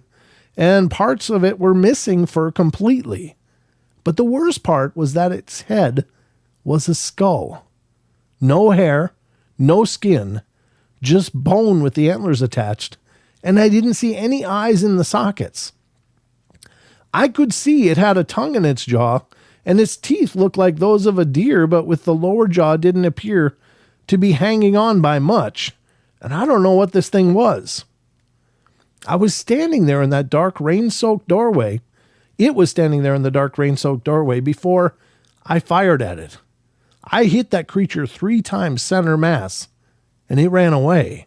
and parts of it were missing fur completely. But the worst part was that its head was a skull. No hair, no skin, just bone with the antlers attached, and I didn't see any eyes in the sockets. I could see it had a tongue in its jaw, and its teeth looked like those of a deer, but with the lower jaw didn't appear to be hanging on by much, and I don't know what this thing was. I was standing there in that dark rain-soaked doorway. It was standing there in the dark rain-soaked doorway before I fired at it. I hit that creature 3 times center mass, and it ran away.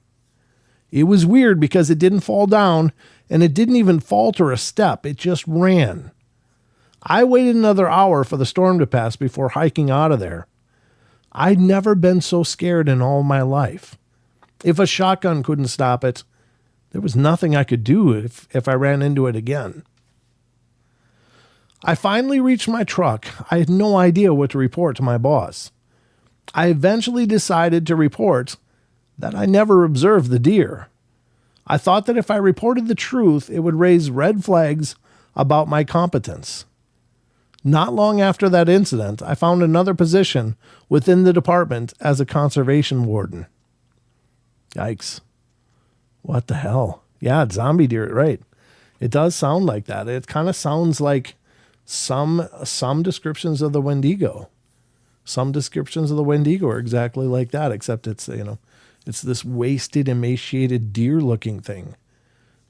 It was weird because it didn't fall down, and it didn't even falter a step. It just ran. I waited another hour for the storm to pass before hiking out of there. I'd never been so scared in all my life. If a shotgun couldn't stop it, there was nothing I could do if I ran into it again. I finally reached my truck. I had no idea what to report to my boss. I eventually decided to report that I never observed the deer. I thought that if I reported the truth, it would raise red flags about my competence. Not long after that incident, I found another position within the department as a conservation warden. Yikes. What the hell? Yeah, it's zombie deer, right? It does sound like that. It kind of sounds like some descriptions of the Wendigo. Some descriptions of the Wendigo are exactly like that, except it's, it's this wasted, emaciated deer-looking thing.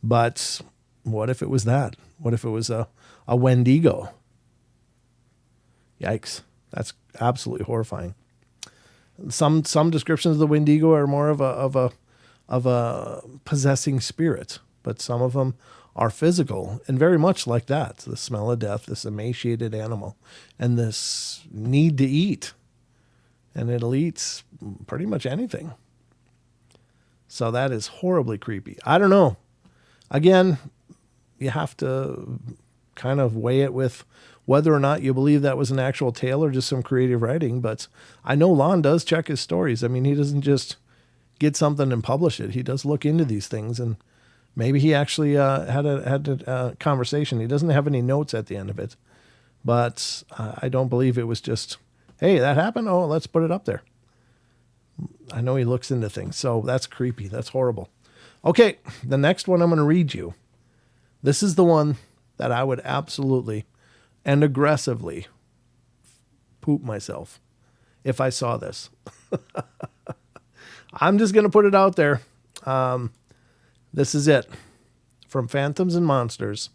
But what if it was that? What if it was a Wendigo? Yikes. That's absolutely horrifying. Some descriptions of the Wendigo are more of a possessing spirit, but some of them are physical and very much like that. The smell of death, this emaciated animal, and this need to eat. And it'll eat pretty much anything. So that is horribly creepy. I don't know. Again, you have to kind of weigh it with whether or not you believe that was an actual tale or just some creative writing. But I know Lon does check his stories. I mean, he doesn't just get something and publish it. He does look into these things, and maybe he actually had a conversation. He doesn't have any notes at the end of it, but I don't believe it was just, hey, that happened? Oh, let's put it up there. I know he looks into things, so that's creepy. That's horrible. Okay, the next one I'm going to read you. This is the one that I would absolutely and aggressively poop myself if I saw this. I'm just going to put it out there. This is it. From Phantoms and Monsters.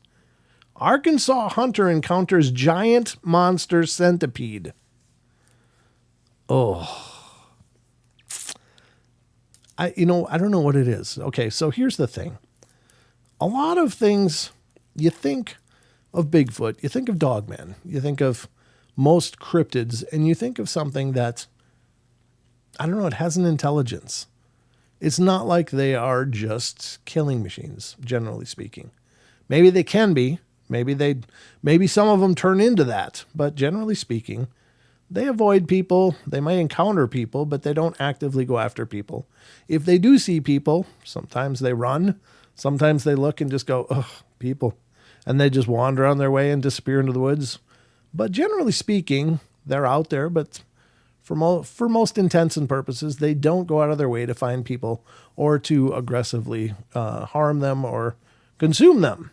Arkansas hunter encounters giant monster centipede. Oh. I don't know what it is. Okay, so here's the thing. A lot of things, you think of Bigfoot, you think of Dogman, you think of most cryptids, and you think of something that, I don't know, it has an intelligence. It's not like they are just killing machines, generally speaking. Maybe they can be. Maybe some of them turn into that. But generally speaking, they avoid people. They might encounter people, but they don't actively go after people. If they do see people, sometimes they run. Sometimes they look and just go, ugh, people. And they just wander on their way and disappear into the woods. But generally speaking, they're out there, but for most intents and purposes, they don't go out of their way to find people or to aggressively harm them or consume them.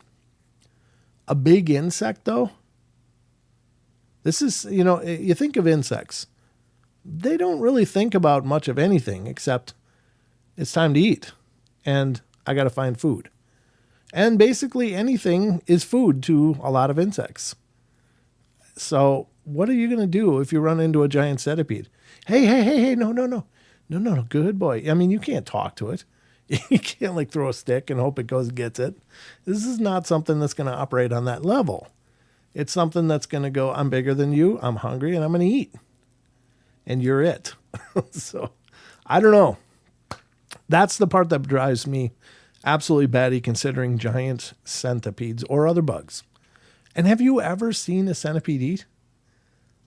A big insect, though, this is, you think of insects. They don't really think about much of anything except it's time to eat and I got to find food. And basically anything is food to a lot of insects. So what are you going to do if you run into a giant centipede? Hey, no, good boy. I mean, you can't talk to it. You can't like throw a stick and hope it goes and gets it. This is not something that's going to operate on that level. It's something that's going to go, I'm bigger than you, I'm hungry, and I'm going to eat. And you're it. So, I don't know. That's the part that drives me absolutely batty considering giant centipedes or other bugs. And have you ever seen a centipede eat?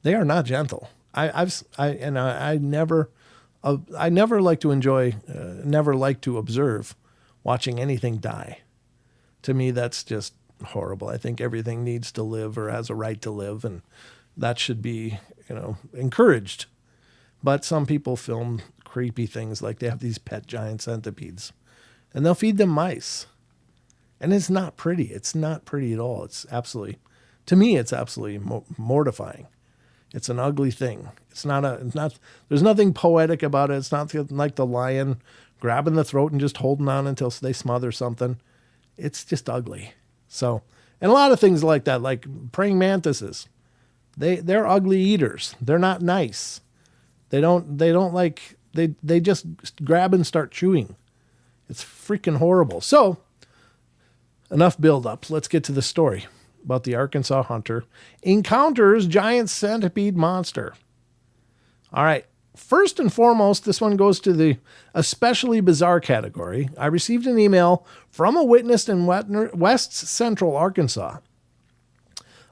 They are not gentle. I never like to enjoy, never like to observe watching anything die. To me, that's just horrible. I think everything needs to live or has a right to live, and that should be, encouraged. But some people film creepy things like they have these pet giant centipedes, and they'll feed them mice. And it's not pretty. It's not pretty at all. It's absolutely, to me, it's absolutely mortifying. It's an ugly thing. There's nothing poetic about it. It's not like the lion grabbing the throat and just holding on until they smother something. It's just ugly. So, and a lot of things like that, like praying mantises, they're ugly eaters. They're not nice. They just grab and start chewing. It's freaking horrible. So, enough build up. Let's get to the story about the Arkansas hunter encounters giant centipede monster. All right. First and foremost, this one goes to the especially bizarre category. I received an email from a witness in West Central Arkansas.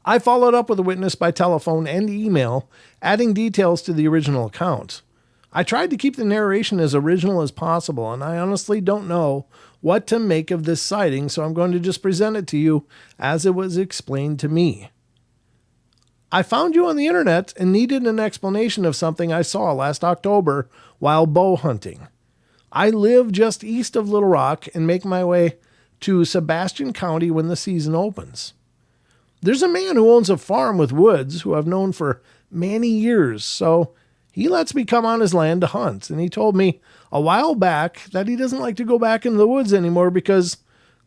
I followed up with a witness by telephone and email, adding details to the original account. I tried to keep the narration as original as possible, and I honestly don't know what to make of this sighting, so I'm going to just present it to you as it was explained to me. I found you on the internet and needed an explanation of something I saw last October while bow hunting. I live just east of Little Rock and make my way to Sebastian County when the season opens. There's a man who owns a farm with woods who I've known for many years, so he lets me come on his land to hunt, and he told me a while back that he doesn't like to go back into the woods anymore because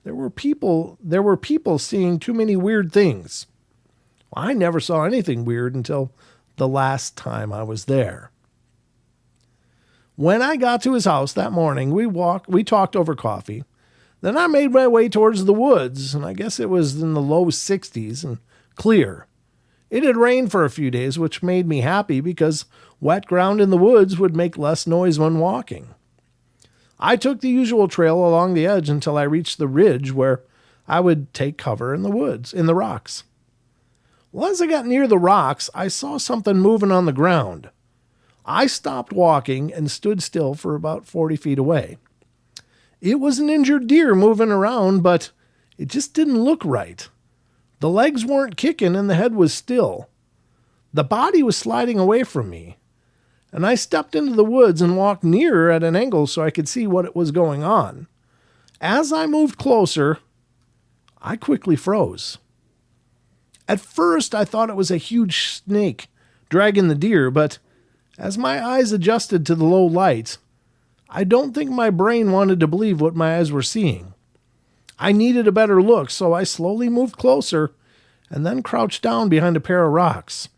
there were people seeing too many weird things. Well, I never saw anything weird until the last time I was there. When I got to his house that morning, we talked over coffee. Then I made my way towards the woods, and I guess it was in the low 60s and clear. It had rained for a few days, which made me happy because wet ground in the woods would make less noise when walking. I took the usual trail along the edge until I reached the ridge where I would take cover in the woods, in the rocks. Well, as I got near the rocks, I saw something moving on the ground. I stopped walking and stood still for about 40 feet away. It was an injured deer moving around, but it just didn't look right. The legs weren't kicking and the head was still. The body was sliding away from me, and I stepped into the woods and walked nearer at an angle so I could see what was going on. As I moved closer, I quickly froze. At first, I thought it was a huge snake dragging the deer, but as my eyes adjusted to the low light, I don't think my brain wanted to believe what my eyes were seeing. I needed a better look, so I slowly moved closer and then crouched down behind a pair of rocks.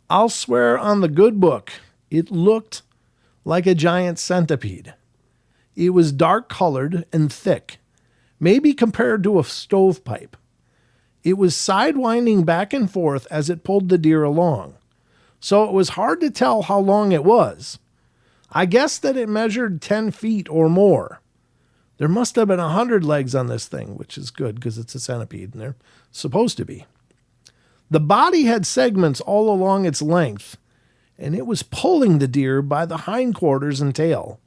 I'll swear on the good book, it looked like a giant centipede. It was dark colored and thick, maybe compared to a stovepipe. It was sidewinding back and forth as it pulled the deer along, so it was hard to tell how long it was. I guessed that it measured 10 feet or more. There must have been 100 legs on this thing, which is good because it's a centipede and they're supposed to be. The body had segments all along its length, and it was pulling the deer by the hindquarters and tail.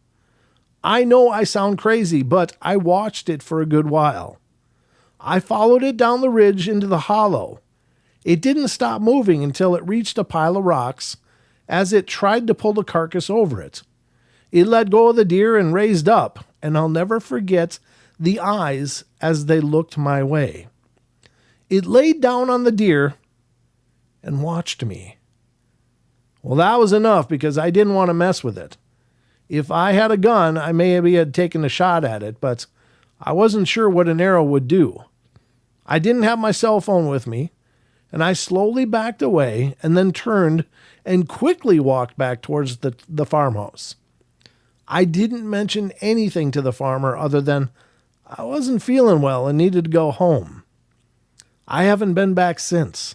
I know I sound crazy, but I watched it for a good while. I followed it down the ridge into the hollow. It didn't stop moving until it reached a pile of rocks as it tried to pull the carcass over it. It let go of the deer and raised up, and I'll never forget the eyes as they looked my way. It laid down on the deer and watched me. Well, that was enough because I didn't want to mess with it. If I had a gun, I maybe had taken a shot at it, but I wasn't sure what an arrow would do. I didn't have my cell phone with me, and I slowly backed away and then turned and quickly walked back towards the farmhouse. I didn't mention anything to the farmer other than I wasn't feeling well and needed to go home. I haven't been back since,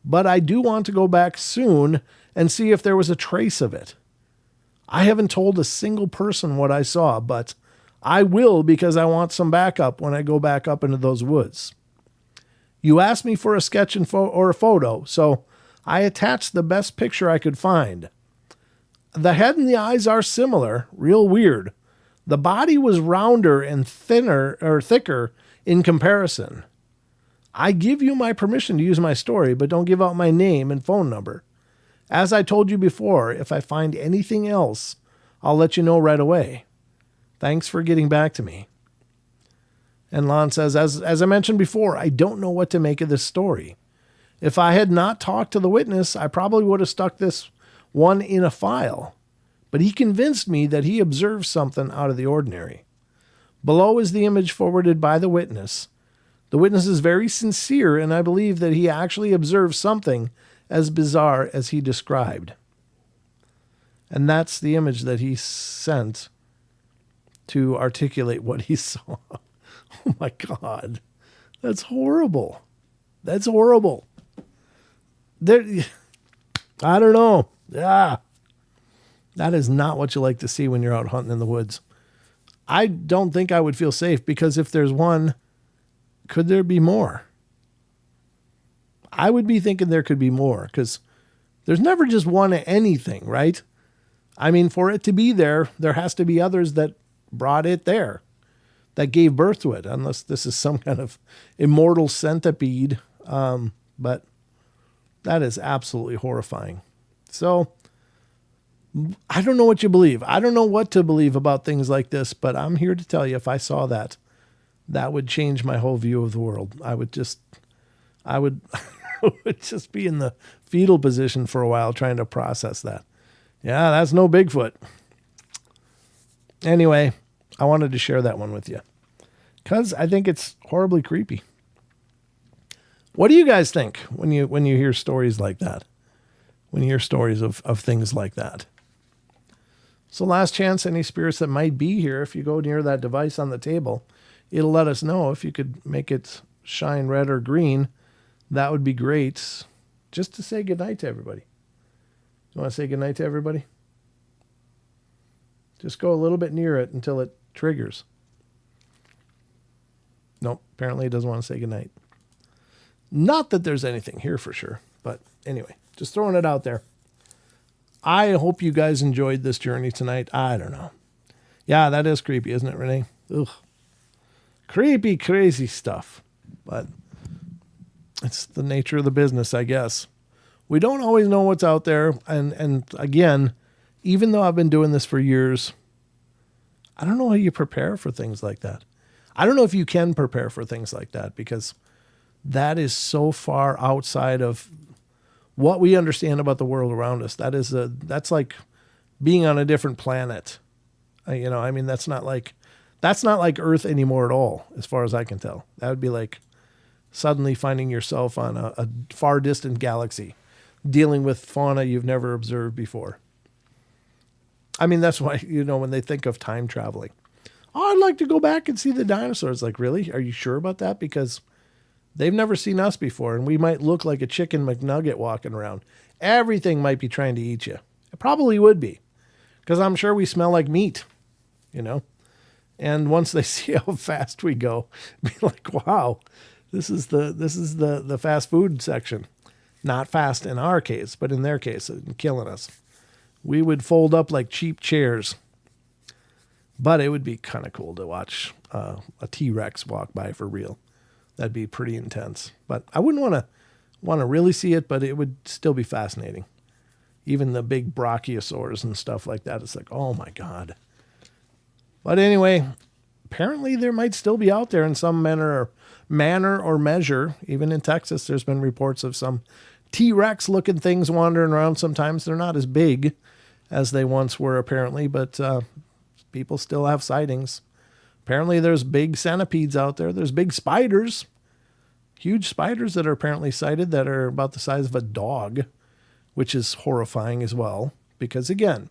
but I do want to go back soon and see if there was a trace of it. I haven't told a single person what I saw, but I will because I want some backup when I go back up into those woods. You asked me for a sketch or a photo, so I attached the best picture I could find. The head and the eyes are similar, real weird. The body was rounder and thicker in comparison. I give you my permission to use my story, but don't give out my name and phone number. As I told you before, if I find anything else, I'll let you know right away. Thanks for getting back to me. And Lon says, as I mentioned before, I don't know what to make of this story. If I had not talked to the witness, I probably would have stuck this one in a file. But he convinced me that he observed something out of the ordinary. Below is the image forwarded by the witness. The witness is very sincere, and I believe that he actually observed something as bizarre as he described. And that's the image that he sent to articulate what he saw. Oh my God. That's horrible. That's horrible. I don't know. Yeah. That is not what you like to see when you're out hunting in the woods. I don't think I would feel safe because if there's one, could there be more? I would be thinking there could be more because there's never just one anything, right? I mean, for it to be there, there has to be others that brought it there, that gave birth to it, unless this is some kind of immortal centipede. But that is absolutely horrifying. So I don't know what you believe. I don't know what to believe about things like this, but I'm here to tell you if I saw that, that would change my whole view of the world. I would would just be in the fetal position for a while trying to process that. Yeah, that's no Bigfoot. Anyway, I wanted to share that one with you because I think it's horribly creepy. What do you guys think when you hear stories like that? When you hear stories of things like that? So last chance, any spirits that might be here, if you go near that device on the table, it'll let us know. If you could make it shine red or green, that would be great. Just to say goodnight to everybody. You want to say goodnight to everybody? Just go a little bit near it until it triggers. Nope, apparently it doesn't want to say goodnight. Not that there's anything here for sure, but anyway, just throwing it out there. I hope you guys enjoyed this journey tonight. I don't know. Yeah, that is creepy, isn't it, Renee? Ugh. Creepy, crazy stuff. But it's the nature of the business, I guess. We don't always know what's out there. And again, even though I've been doing this for years, I don't know how you prepare for things like that. I don't know if you can prepare for things like that because that is so far outside of what we understand about the world around us. That's like being on a different planet. I mean, that's not like Earth anymore at all, as far as I can tell. That would be like suddenly finding yourself on a far distant galaxy, dealing with fauna you've never observed before. I mean, that's why, when they think of time traveling, oh, I'd like to go back and see the dinosaurs. Like, really? Are you sure about that? Because they've never seen us before, and we might look like a chicken McNugget walking around. Everything might be trying to eat you. It probably would be, because I'm sure we smell like meat, And once they see how fast we go, be like, wow, this is the fast food section. Not fast in our case, but in their case, killing us. We would fold up like cheap chairs. But it would be kind of cool to watch a T-Rex walk by for real. That'd be pretty intense. But I wouldn't want to really see it, but it would still be fascinating. Even the big brachiosaurs and stuff like that. It's like, oh my God. But anyway, apparently there might still be out there in some manner or measure. Even in Texas, there's been reports of some T-Rex looking things wandering around. Sometimes they're not as big as they once were, apparently, but people still have sightings. Apparently there's big centipedes out there. There's big spiders, huge spiders that are apparently sighted that are about the size of a dog, which is horrifying as well. Because again,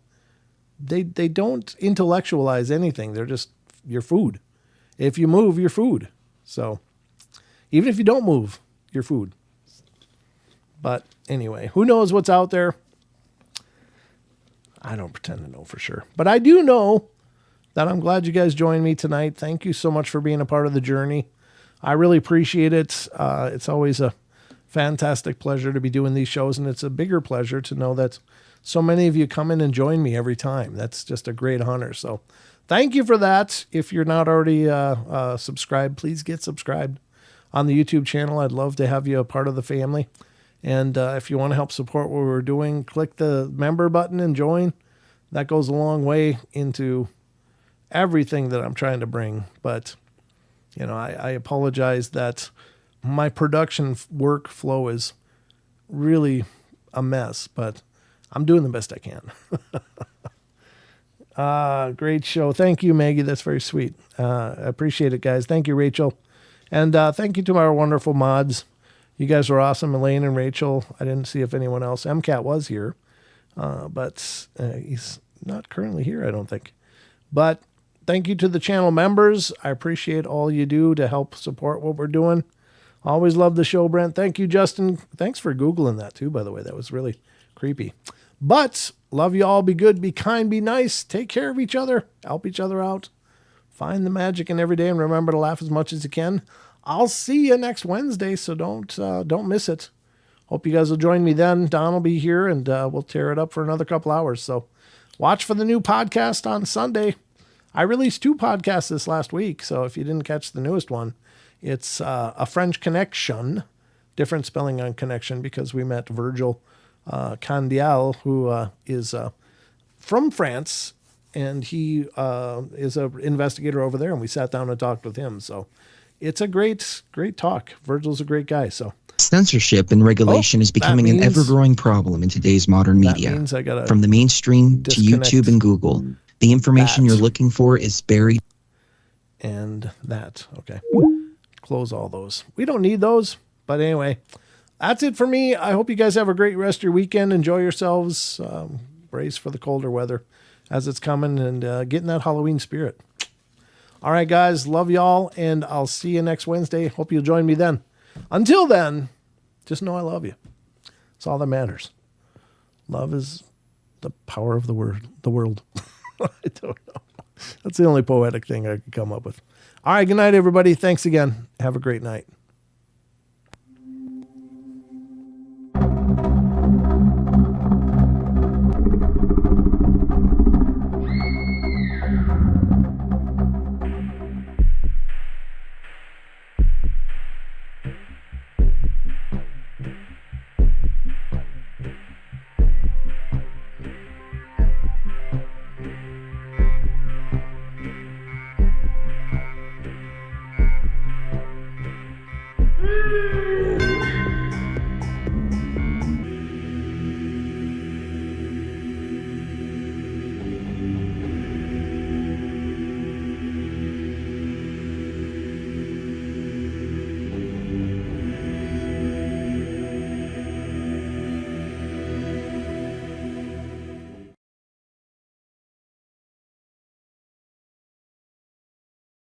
they don't intellectualize anything. They're just your food. If you move, you're food. So even if you don't move, you're food. But anyway, who knows what's out there? I don't pretend to know for sure. But I do know that I'm glad you guys joined me tonight. Thank you so much for being a part of the journey. I really appreciate it. It's always a fantastic pleasure to be doing these shows, and it's a bigger pleasure to know that so many of you come in and join me every time. That's just a great honor. So thank you for that. If you're not already subscribed, please get subscribed on the YouTube channel. I'd love to have you a part of the family. And if you want to help support what we're doing, click the member button and join. That goes a long way into everything that I'm trying to bring. But, you know, I apologize that my production workflow is really a mess, but I'm doing the best I can. Great show. Thank you, Maggie. That's very sweet. I appreciate it, guys. Thank you, Rachel. And thank you to our wonderful mods. You guys are awesome, Elaine and Rachel. I didn't see if anyone else. MCAT was here, but he's not currently here, I don't think. But thank you to the channel members. I appreciate all you do to help support what we're doing. Always love the show, Brent. Thank you, Justin. Thanks for Googling that too, by the way. That was really creepy. But love you all. Be good, be kind, be nice. Take care of each other. Help each other out. Find the magic in every day and remember to laugh as much as you can. I'll see you next Wednesday, so don't miss it. Hope you guys will join me then. Don will be here, and we'll tear it up for another couple hours. So watch for the new podcast on Sunday. I released 2 podcasts this last week, so if you didn't catch the newest one, it's a French Connection, different spelling on connection because we met Virgil Candial, who is from France, and he is an investigator over there, and we sat down and talked with him. So it's a great talk. Virgil's a great guy. So censorship and regulation is becoming an ever-growing problem in today's modern media. From the mainstream to YouTube and Google, the information you're looking for is buried. And that, okay. Close all those. We don't need those. But anyway, that's it for me. I hope you guys have a great rest of your weekend. Enjoy yourselves. Brace for the colder weather as it's coming, and get in that Halloween spirit. All right, guys. Love y'all, and I'll see you next Wednesday. Hope you'll join me then. Until then, just know I love you. It's all that matters. Love is the power of the world. I don't know. That's the only poetic thing I could come up with. All right, good night, everybody. Thanks again. Have a great night.